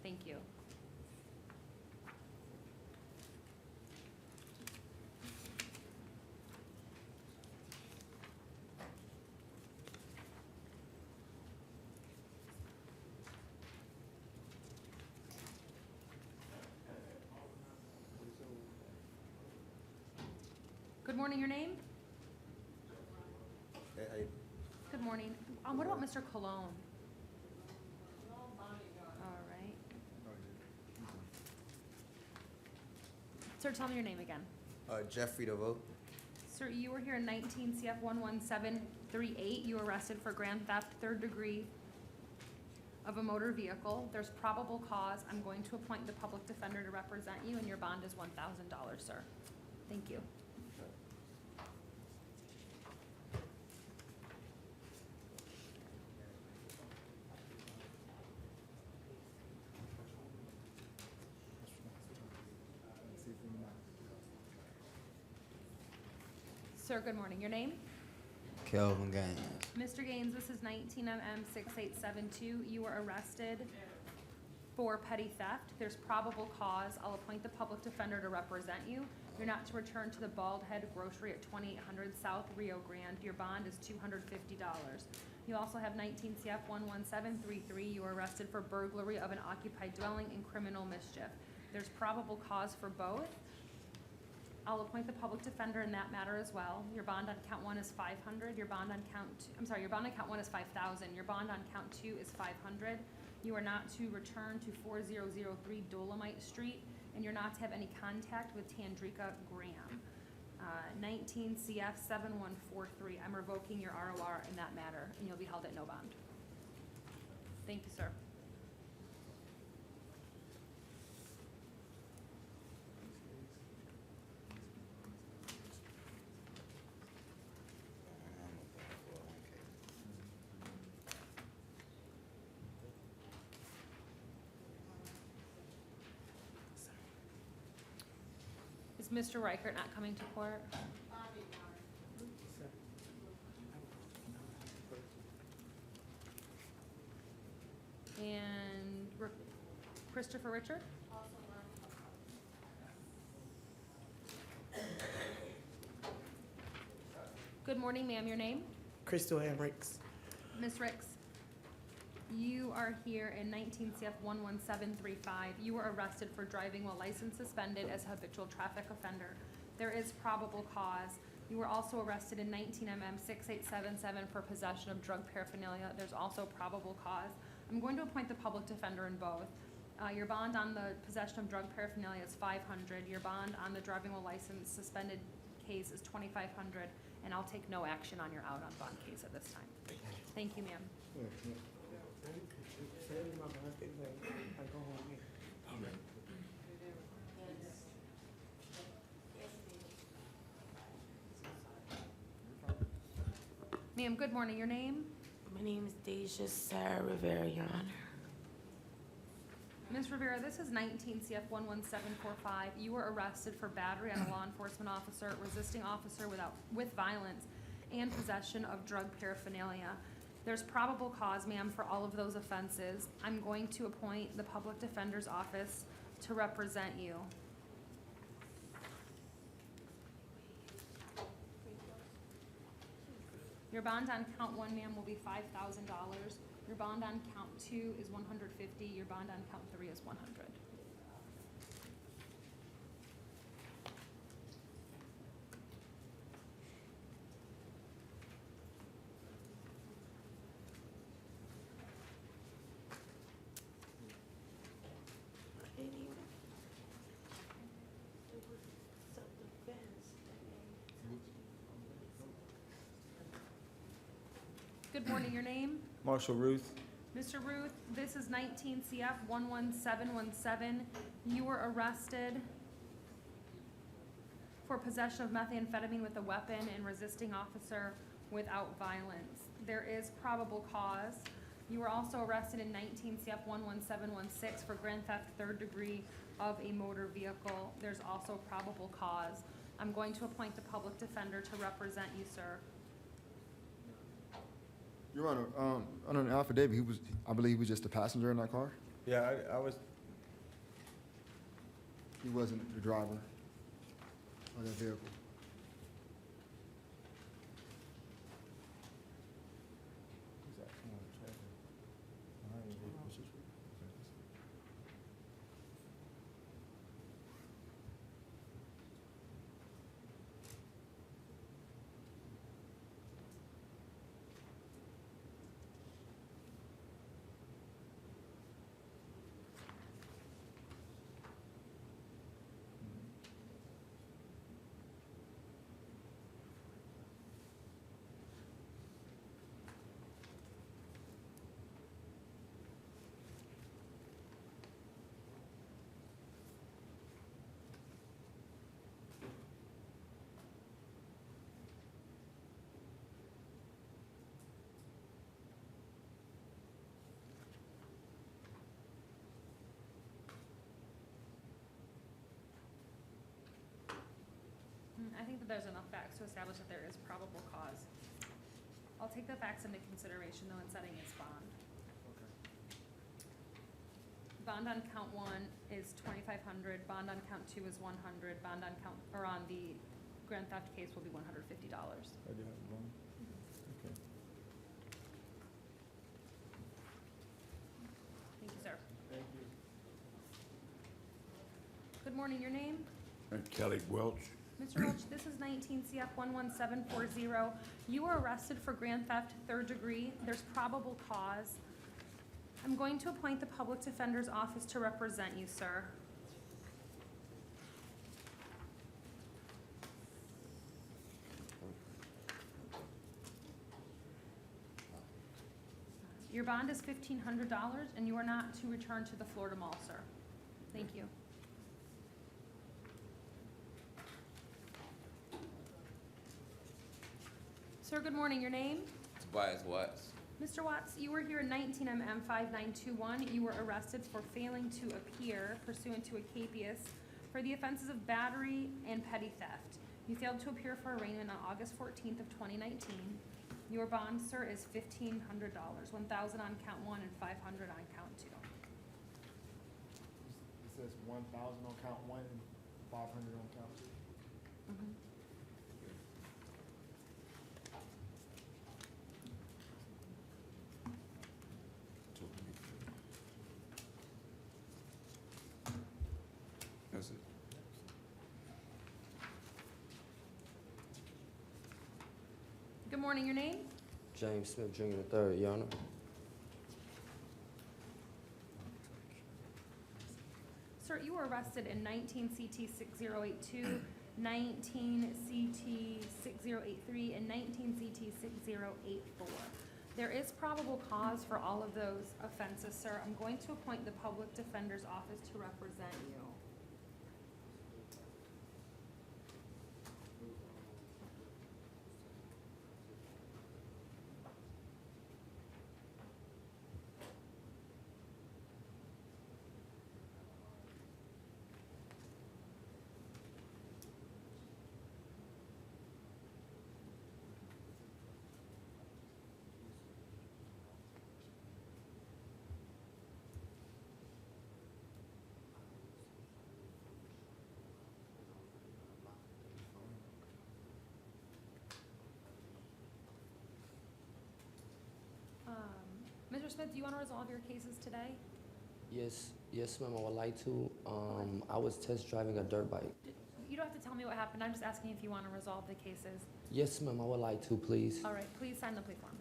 Thank you. Good morning, your name? Good morning. What about Mr. Cologne? All right. Sir, tell me your name again. Jeffrey DeVoe. Sir, you were here in 19 CF 11738. You were arrested for grand theft, 3rd degree of a motor vehicle. There's probable cause. I'm going to appoint the public defender to represent you, and your bond is $1,000, sir. Thank you. Sir, good morning. Your name? Kelvin Gaines. Mr. Gaines, this is 19 MM 6872. You were arrested for petty theft. There's probable cause. I'll appoint the public defender to represent you. You're not to return to the Bald Head Grocery at 2800 South Rio Grande. Your bond is $250. You also have 19 CF 11733. You were arrested for burglary of an occupied dwelling and criminal mischief. There's probable cause for both. I'll appoint the public defender in that matter as well. Your bond on count 1 is $500. Your bond on count, your bond on count 1 is $5,000. Your bond on count 2 is $500. You are not to return to 4003 Dolomite Street, and you're not to have any contact with Tandrika Graham. 19 CF 7143. I'm revoking your ROR in that matter, and you'll be held at no bond. Thank you, sir. Is Mr. Reichert not coming to court? And Christopher Richard? Good morning, ma'am. Your name? Crystal Ann Ricks. Ms. Ricks, you are here in 19 CF 11735. You were arrested for driving while license suspended as a habitual traffic offender. There is probable cause. You were also arrested in 19 MM 6877 for possession of drug paraphernalia. There's also probable cause. I'm going to appoint the public defender in both. Your bond on the possession of drug paraphernalia is $500. Your bond on the driving while license suspended case is $2,500, and I'll take no action on your out on bond case at this time. Thank you, ma'am. Ma'am, good morning. Your name? My name is Deja Sarah Rivera, Your Honor. Ms. Rivera, this is 19 CF 11745. You were arrested for battery on a law enforcement officer, resisting officer with violence, and possession of drug paraphernalia. There's probable cause, ma'am, for all of those offenses. I'm going to appoint the public defender's office to represent you. Your bond on count 1, ma'am, will be $5,000. Your bond on count 2 is $150. Your bond on count 3 is $100. Good morning, your name? Marshall Ruth. Mr. Ruth, this is 19 CF 11717. You were arrested for possession of methamphetamine with a weapon and resisting officer without violence. There is probable cause. You were also arrested in 19 CF 11716 for grand theft third degree of a motor vehicle. There's also probable cause. I'm going to appoint the public defender to represent you, sir. Your Honor, under an affidavit, I believe he was just a passenger in that car? Yeah, I was, He wasn't the driver of that vehicle. I think that there's enough facts to establish that there is probable cause. I'll take the facts into consideration though in setting his bond. Bond on count 1 is $2,500, bond on count 2 is $100, bond on on the grand theft case will be $150. I do have one. Okay. Thank you, sir. Thank you. Good morning, your name? Kelly Welch. Mr. Welch, this is 19 CF 11740. You were arrested for grand theft third degree. There's probable cause. I'm going to appoint the public defender's office to represent you, sir. Your bond is $1,500 and you are not to return to the Florida Mall, sir. Thank you. Sir, good morning. Your name? Tobias Watts. Mr. Watts, you were here in 19 MM 5921. You were arrested for failing to appear pursuant to a capias for the offenses of battery and petty theft. You failed to appear for arraignment on August 14th of 2019. Your bond, sir, is $1,500, $1,000 on count 1 and $500 on count 2. It says 1,000 on count 1 and 500 on count 2. That's it. Good morning. Your name? James Smith Jr. III, Your Honor. Sir, you were arrested in 19 CT 6082, 19 CT 6083, and 19 CT 6084. There is probable cause for all of those offenses, sir. I'm going to appoint the public defender's office to represent you. Mr. Smith, do you want to resolve your cases today? Yes, ma'am, I would like to. I was test driving a dirt bike. You don't have to tell me what happened. I'm just asking if you want to resolve the cases. Yes, ma'am, I would like to, please. All right, please sign the plea form.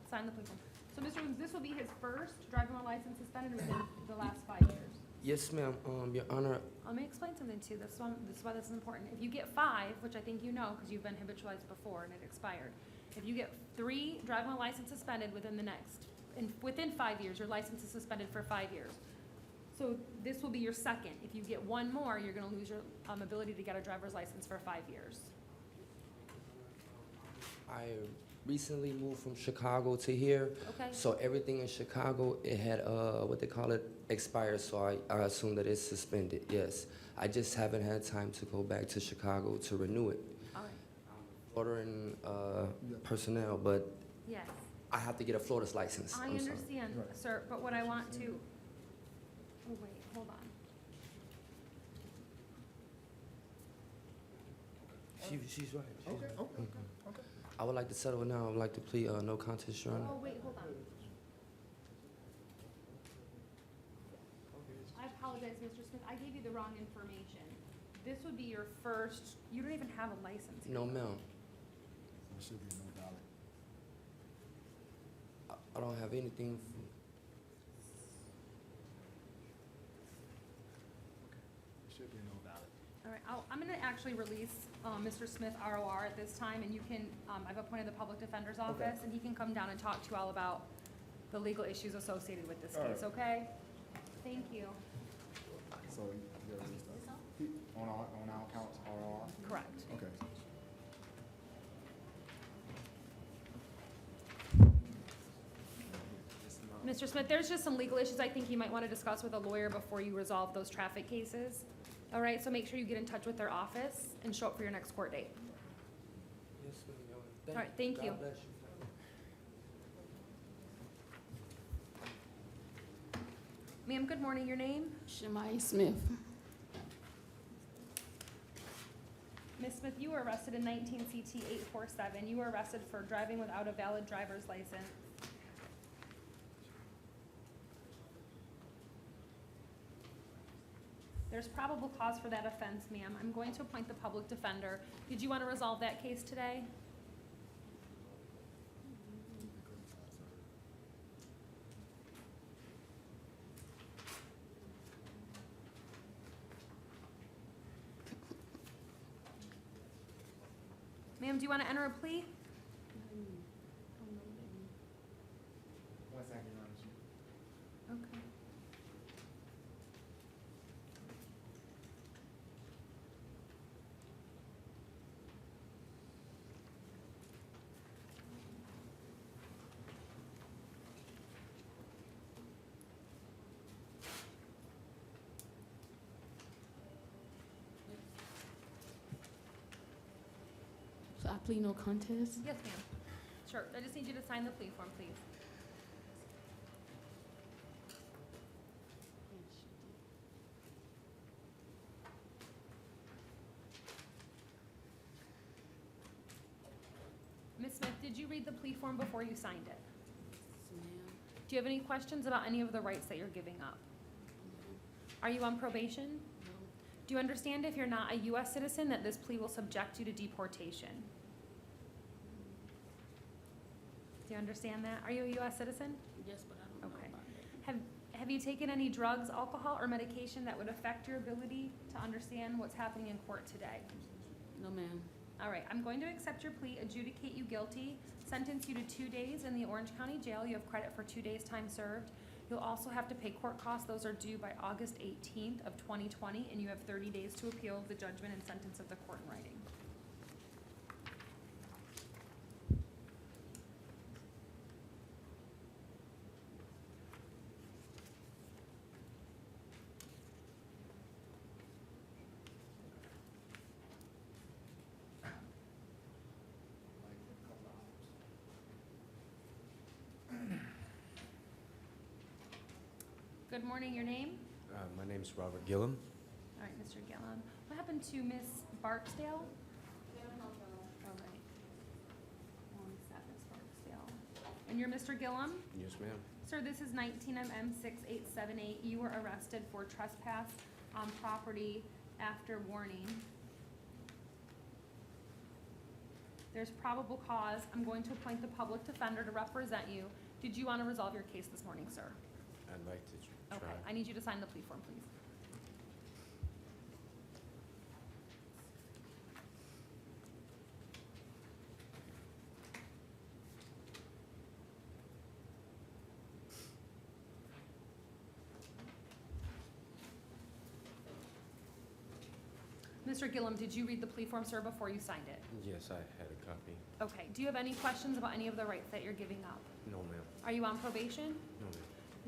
Sign the plea form. So, Mr. Williams, this will be his first driving while license suspended within the last 5 years. Yes, ma'am, Your Honor. Let me explain something too. This is why this is important. If you get 5, which I think you know because you've been habitualized before and it expired, If you get 3 driving while license suspended within 5 years, your license is suspended for 5 years. So this will be your second. If you get 1 more, you're gonna lose your ability to get a driver's license for 5 years. I recently moved from Chicago to here. Okay. So everything in Chicago, it had, what they call it, expired, so I assume that it's suspended, yes. I just haven't had time to go back to Chicago to renew it. All right. Ordering, personnel, but Yes, I have to get a Florida's license. I I'm sorry. understand, sir, but what I want to, oh, wait, hold on. She's right. Okay, okay, okay. I would like to settle it now. I would like to plead, no contest, Your Honor. Oh, wait, hold on. I apologize, Mr. Smith, I gave you the wrong information. This would be your first, you don't even have a license. No, ma'am. There should be no ballot. I don't have anything. There should be no ballot. All right, I'm gonna actually release Mr. Smith ROR at this time, and you can, I've appointed the public defender's office, and he can come down and talk to you all about the legal issues associated with this All case, okay? Thank you. So, you released that. On our accounts, RR? Correct. Okay. Mr. Smith, there's just some legal issues I think you might want to discuss with a lawyer before you resolve those traffic cases. All right, so make sure you get in touch with their office and show up for your next court date. Yes, ma'am. All right, thank you. God bless you. Ma'am, good morning, your name? Shemai Smith. Ms. Smith, you were arrested in 19 CT 847. You were arrested for driving without a valid driver's license. There's probable cause for that offense, ma'am. I'm going to appoint the public defender. Did you want to resolve that case today? Ma'am, do you want to enter a plea? 1 second, Your Honor. Okay. So I plead no contest. Yes, ma'am. Sure. I just need you to sign the plea form, please. Ms. Smith, did you read the plea form before you signed it? Do you have any questions about any of the rights that you're giving up? Are you on probation? Do you understand if you're not a U.S. citizen that this plea will subject you to deportation? Do you understand that? Are you a U.S. citizen? Yes, but I don't know Okay. about that. Have you taken any drugs, alcohol, or medication that would affect your ability to understand what's happening in court today? No, ma'am. All right, I'm going to accept your plea, adjudicate you guilty, sentence you to 2 days in the Orange County Jail. You have credit for 2 days' time served. You'll also have to pay court costs. Those are due by August 18th of 2020, and you have 30 days to appeal the judgment and sentence of the court in writing. Good morning, your name? My name's Robert Gillum. All right, Mr. Gillum. What happened to Miss Barksdale? All right. 17 Barksdale. And you're Mr. Gillum? Yes, ma'am. Sir, this is 19 MM 6878. You were arrested for trespass on property after warning. There's probable cause. I'm going to appoint the public defender to represent you. Did you want to resolve your case this morning, sir? I'd like to try. Okay, I need you to sign the plea form, please. Mr. Gillum, did you read the plea form, sir, before you signed it? Yes, I had a copy. Okay, do you have any questions about any of the rights that you're giving up? No, ma'am. Are you on probation? No, ma'am.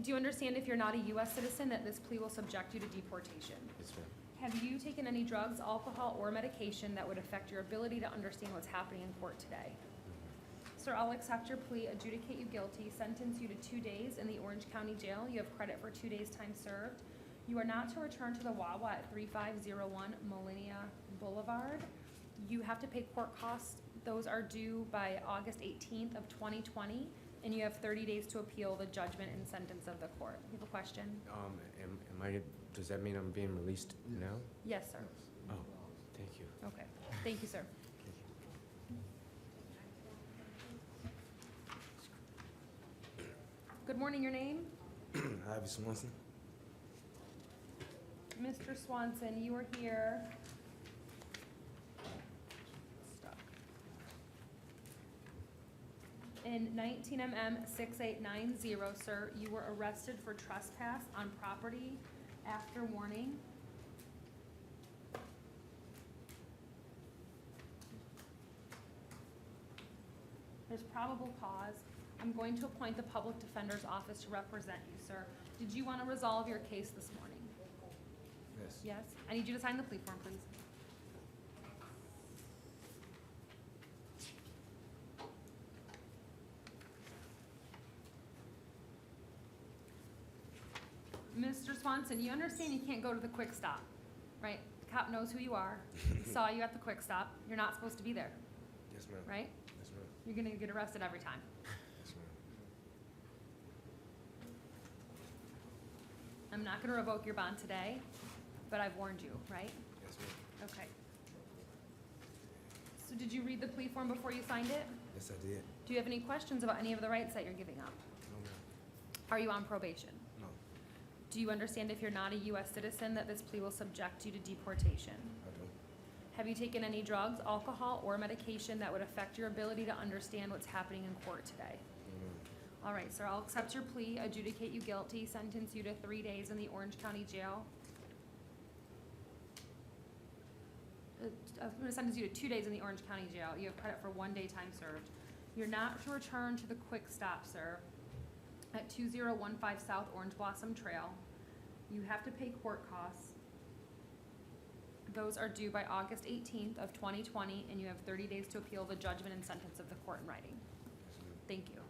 Do you understand if you're not a U.S. citizen that this plea will subject you to deportation? Yes, ma'am. Have you taken any drugs, alcohol, or medication that would affect your ability to understand what's happening in court today? Sir, I'll accept your plea, adjudicate you guilty, sentence you to 2 days in the Orange County Jail. You have credit for 2 days' time served. You are not to return to the Wawa at 3501 Millennia Boulevard. You have to pay court costs. Those are due by August 18th of 2020, and you have 30 days to appeal the judgment and sentence of the court. You have a question? Does that mean I'm being released now? Yes, sir. Oh, thank you. Okay. Thank you, sir. Good morning, your name? Ivy Swanson. Mr. Swanson, you were here. Stuck. In 19 MM 6890, sir, you were arrested for trespass on property after warning. There's probable cause. I'm going to appoint the Public Defender's Office to represent you, sir. Did you want to resolve your case this morning? Yes. Yes? I need you to sign the plea form, please. Mr. Swanson, you understand you can't go to the Quick Stop, right? The cop knows who you are. He saw you at the Quick Stop. You're not supposed to be there, Yes, ma'am. right? Yes, ma'am. You're gonna get arrested every time. Yes, ma'am. I'm not gonna revoke your bond today, but I've warned you, right? Yes, ma'am. Okay. So did you read the plea form before you signed it? Yes, I did. Do you have any questions about any of the rights that you're giving up? No, ma'am. Are you on probation? No, Do you understand if you're not a U.S. citizen that this plea will subject you to deportation? I don't. Have you taken any drugs, alcohol, or medication that would affect your ability to understand what's happening in court today? No, ma'am. All right, sir, I'll accept your plea, adjudicate you guilty, sentence you to 3 days in the Orange County Jail. I'm gonna sentence you to 2 days in the Orange County Jail. You have credit for 1 day time served. You're not to return to the Quick Stop, sir, at 2015 South Orange Blossom Trail. You have to pay court costs. Those are due by August 18th of 2020, and you have 30 days to appeal the judgment and sentence of the court in writing. Yes, ma'am. Thank you.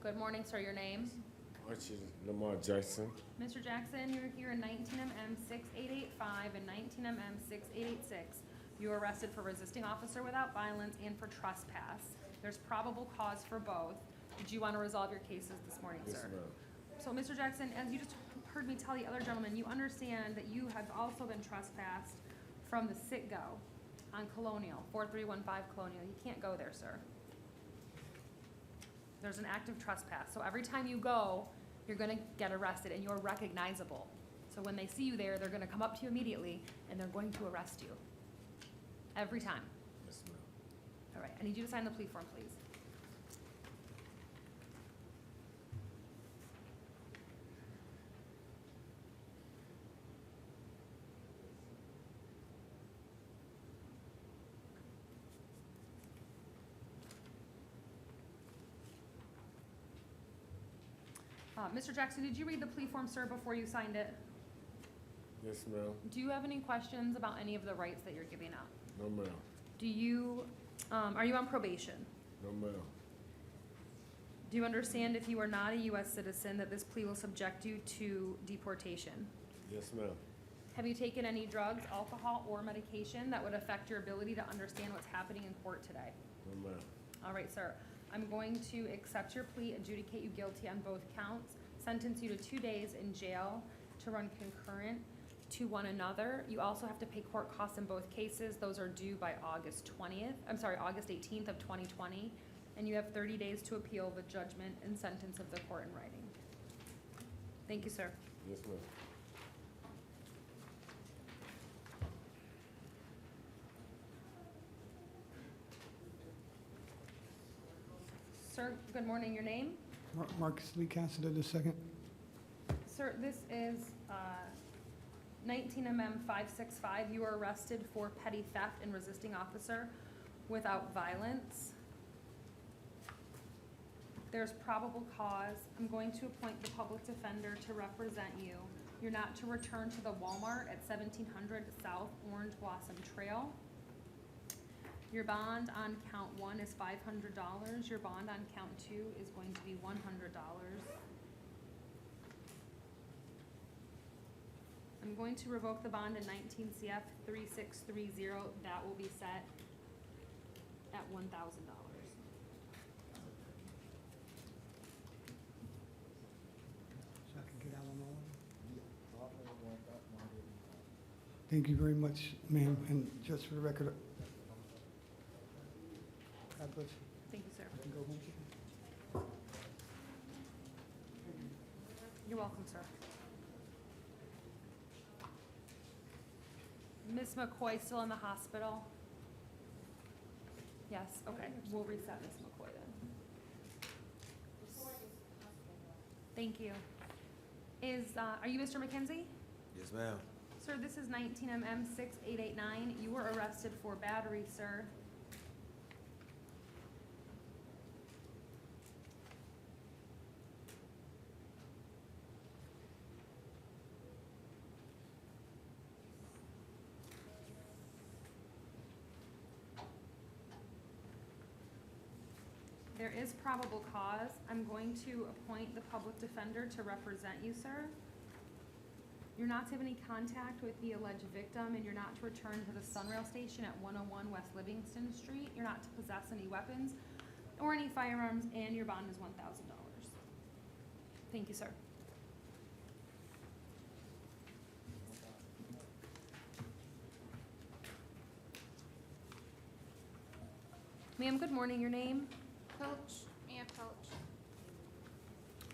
Good morning, sir. Your name? Archie Lamar Jackson. Mr. Jackson, you're here in 19 MM 6885 and 19 MM 6886. You were arrested for resisting officer without violence and for trespass. There's probable cause for both. Did you want to resolve your cases this morning, Yes, sir? ma'am. So, Mr. Jackson, as you just heard me tell the other gentleman, you understand that you have also been trespassed from the Citgo on Colonial, 4315 Colonial. You can't go there, sir. There's an active trespass. So every time you go, you're gonna get arrested and you're recognizable. So when they see you there, they're gonna come up to you immediately and they're going to arrest you. Every time. Yes, ma'am. All right, I need you to sign the plea form, please. Mr. Jackson, did you read the plea form, sir, before you signed it? Yes, ma'am. Do you have any questions about any of the rights that you're giving up? No, ma'am. Do you, are you on probation? No, ma'am. Do you understand if you are not a U.S. citizen that this plea will subject you to deportation? Yes, ma'am. Have you taken any drugs, alcohol, or medication that would affect your ability to understand what's happening in court today? No, ma'am. All right, sir. I'm going to accept your plea, adjudicate you guilty on both counts, sentence you to 2 days in jail to run concurrent to one another. You also have to pay court costs in both cases. Those are due by August 18th of 2020. And you have 30 days to appeal the judgment and sentence of the court in writing. Thank you, sir. Yes, ma'am. Sir, good morning. Your name? Marcus Lee, Counselor II. Sir, this is 19 MM 565. You were arrested for petty theft and resisting officer without violence. There's probable cause. I'm going to appoint the public defender to represent you. You're not to return to the Walmart at 1700 South Orange Blossom Trail. Your bond on count 1 is $500. Your bond on count 2 is going to be $100. I'm going to revoke the bond in 19 CF 3630. That will be set at $1,000. So I can get out on all of them. Thank you very much, ma'am, and just for the record, God bless you. Thank you, sir. I can go home. You're welcome, sir. Ms. McCoy still in the hospital? Yes, okay, we'll reset Ms. McCoy then. Thank you. Are you Mr. McKenzie? Yes, ma'am. Sir, this is 19 MM 6889. You were arrested for battery, sir. There is probable cause. I'm going to appoint the public defender to represent you, sir. You're not to have any contact with the alleged victim, and you're not to return to the Sunrail station at 101 West Livingston Street. You're not to possess any weapons or any firearms, and your bond is $1,000. Thank you, sir. Ma'am, good morning. Your name? Pelch, Mia Pelch.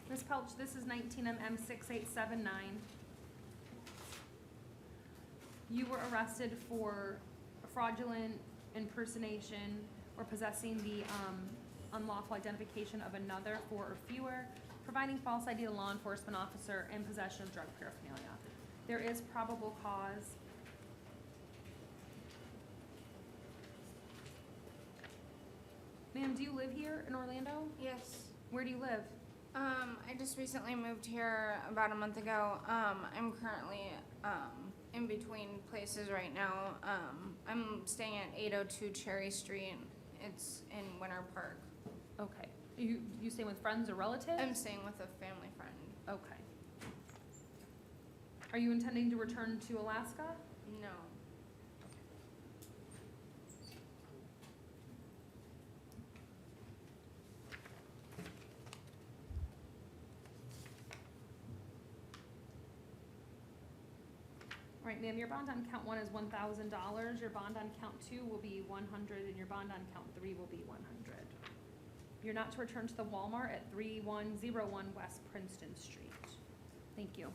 Ms. Pelch, this is 19 MM 6879. You were arrested for fraudulent impersonation or possessing the unlawful identification of another, 4 or fewer, providing false ID to a law enforcement officer, and possession of drug paraphernalia. There is probable cause. Ma'am, do you live here in Orlando? Yes. Where do you live? I just recently moved here about a month ago. I'm currently in between places right now. I'm staying at 802 Cherry Street. It's in Winter Park. Okay. You staying with friends or relatives? I'm staying with a family friend. Okay. Are you intending to return to Alaska? No. All right, ma'am, your bond on count 1 is $1,000. Your bond on count 2 will be $100, and your bond on count 3 will be $100. You're not to return to the Walmart at 3101 West Princeton Street. Thank you.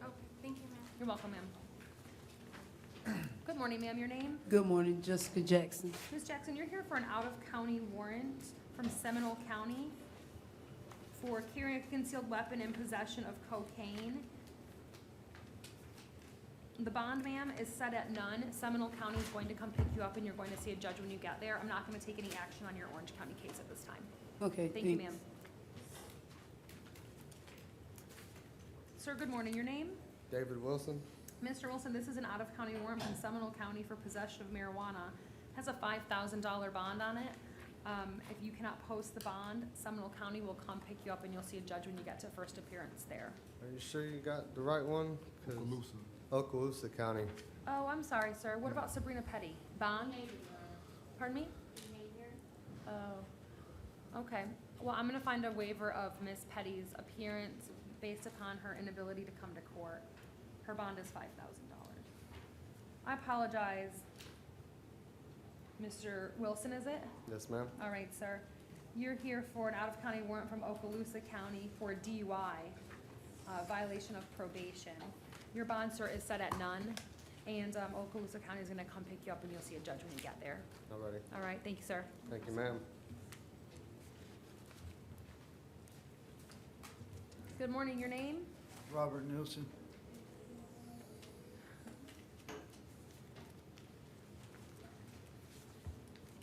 Okay, thank you, ma'am. You're welcome, ma'am. Good morning, ma'am. Your name? Good morning, Jessica Jackson. Ms. Jackson, you're here for an out-of-county warrant from Seminole County for carrying a concealed weapon in possession of cocaine. The bond, ma'am, is set at none. Seminole County is going to come pick you up, and you're going to see a judge when you get there. I'm not going to take any action on your Orange County case at this time. Okay, Thank you, thanks. ma'am. Sir, good morning. Your name? David Wilson. Mr. Wilson, this is an out-of-county warrant from Seminole County for possession of marijuana. Has a $5,000 bond on it. If you cannot post the bond, Seminole County will come pick you up, and you'll see a judge when you get to first appearance there. Are you sure you got the right one? Okaloosa County. Oh, I'm sorry, sir. What about Sabrina Petty? Bond? Pardon me? Oh, okay. Well, I'm gonna find a waiver of Miss Petty's appearance based upon her inability to come to court. Her bond is $5,000. I apologize. Mr. Wilson, is it? Yes, ma'am. All right, sir. You're here for an out-of-county warrant from Okaloosa County for DUI, violation of probation. Your bond, sir, is set at none, and Okaloosa County is gonna come pick you up, and you'll see a judge when you get there. Alrighty. All right, thank you, sir. Thank you, ma'am. Good morning, your name? Robert Nielsen.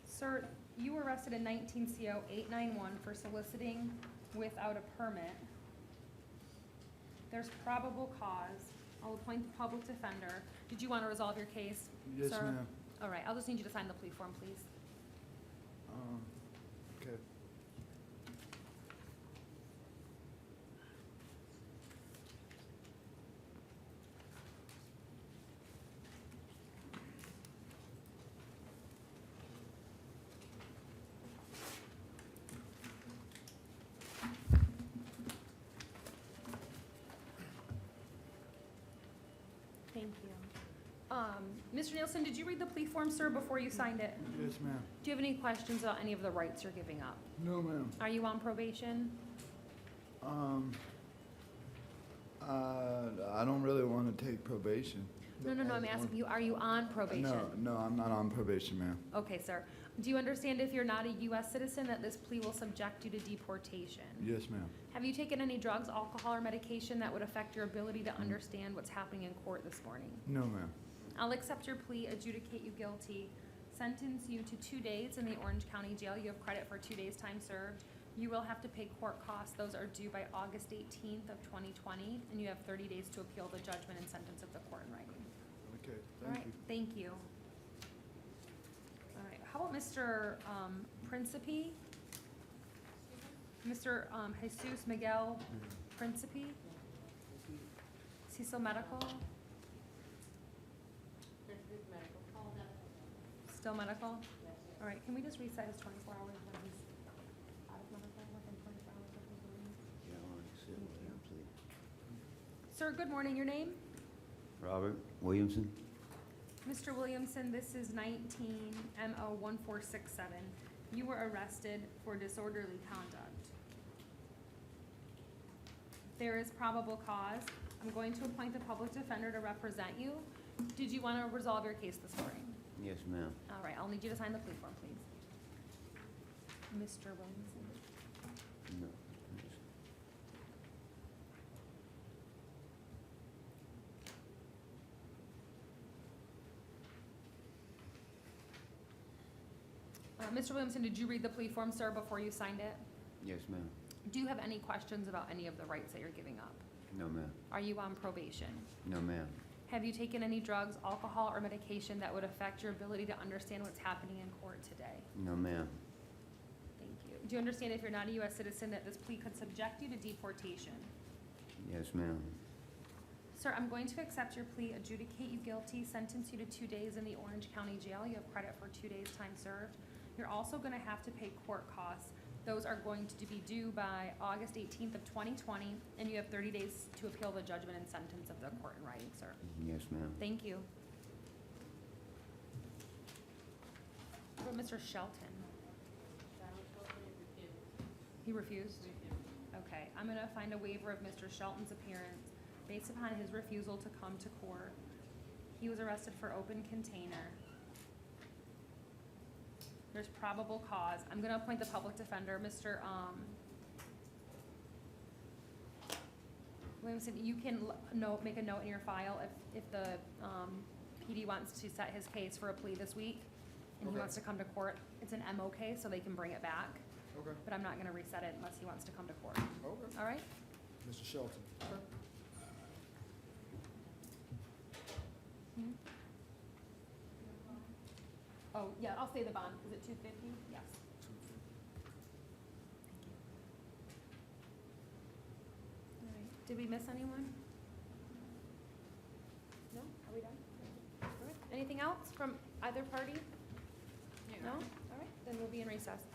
Sir, you were arrested in 19 CO 891 for soliciting without a permit. There's probable cause. I'll appoint the public defender. Did you want to resolve your case, Yes, sir? ma'am. All right, I'll just need you to sign the plea form, please. Okay. Thank you. Mr. Nielsen, did you read the plea form, sir, before you signed it? Yes, ma'am. Do you have any questions about any of the rights you're giving up? No, ma'am. Are you on probation? I don't really want to take probation. No, I'm asking you, are you on probation? No, I'm not on probation, ma'am. Okay, sir. Do you understand if you're not a U.S. citizen that this plea will subject you to deportation? Yes, ma'am. Have you taken any drugs, alcohol, or medication that would affect your ability to understand what's happening in court this morning? No, ma'am. I'll accept your plea, adjudicate you guilty, sentence you to 2 days in the Orange County Jail. You have credit for 2 days' time served. You will have to pay court costs. Those are due by August 18th of 2020, and you have 30 days to appeal the judgment and sentence of the court in writing. Okay, All right, thank you. All right, how about Mr. Principe? Mr. Jesus Miguel Principe? Cecil Medical? Still medical? All right, can we just reset his 24 hours when he's out of medical, within 24 hours of his release? Yeah, I want to sit with him, please. Sir, good morning, your name? Robert Williamson? Mr. Williamson, this is 19 MO 1467. You were arrested for disorderly conduct. There is probable cause. I'm going to appoint the public defender to represent you. Did you want to resolve your case this morning? Yes, ma'am. All right, I'll need you to sign the plea form, please. Mr. Williamson. No. Mr. Williamson, did you read the plea form, sir, before you signed it? Yes, ma'am. Do you have any questions about any of the rights that you're giving up? No, ma'am. Are you on probation? No, ma'am. Have you taken any drugs, alcohol, or medication that would affect your ability to understand what's happening in court today? No, ma'am. Thank you. Do you understand if you're not a U.S. citizen that this plea could subject you to deportation? Yes, ma'am. Sir, I'm going to accept your plea, adjudicate you guilty, sentence you to 2 days in the Orange County Jail. You have credit for 2 days' time served. You're also going to have to pay court costs. Those are going to be due by August 18th of 2020, and you have 30 days to appeal the judgment and sentence of the court in writing, sir. Yes, ma'am. Thank you. What about Mr. Shelton? He refused? Okay, I'm gonna find a waiver of Mr. Shelton's appearance based upon his refusal to come to court. He was arrested for open container. There's probable cause. I'm gonna appoint the public defender, Mr. Williamson. You can make a note in your file if the PD wants to set his case for a plea this week and he wants to come to court. It's an MOK, so they can bring it back. Okay. But I'm not gonna reset it unless he wants to come to court. Okay. All right? Mr. Shelton. Hmm? Oh, yeah, I'll say the bond. Is it 250? Yes. All right. Did we miss anyone? No? Are we done? All right. Anything else from either party? No? All right, then we'll be in recess.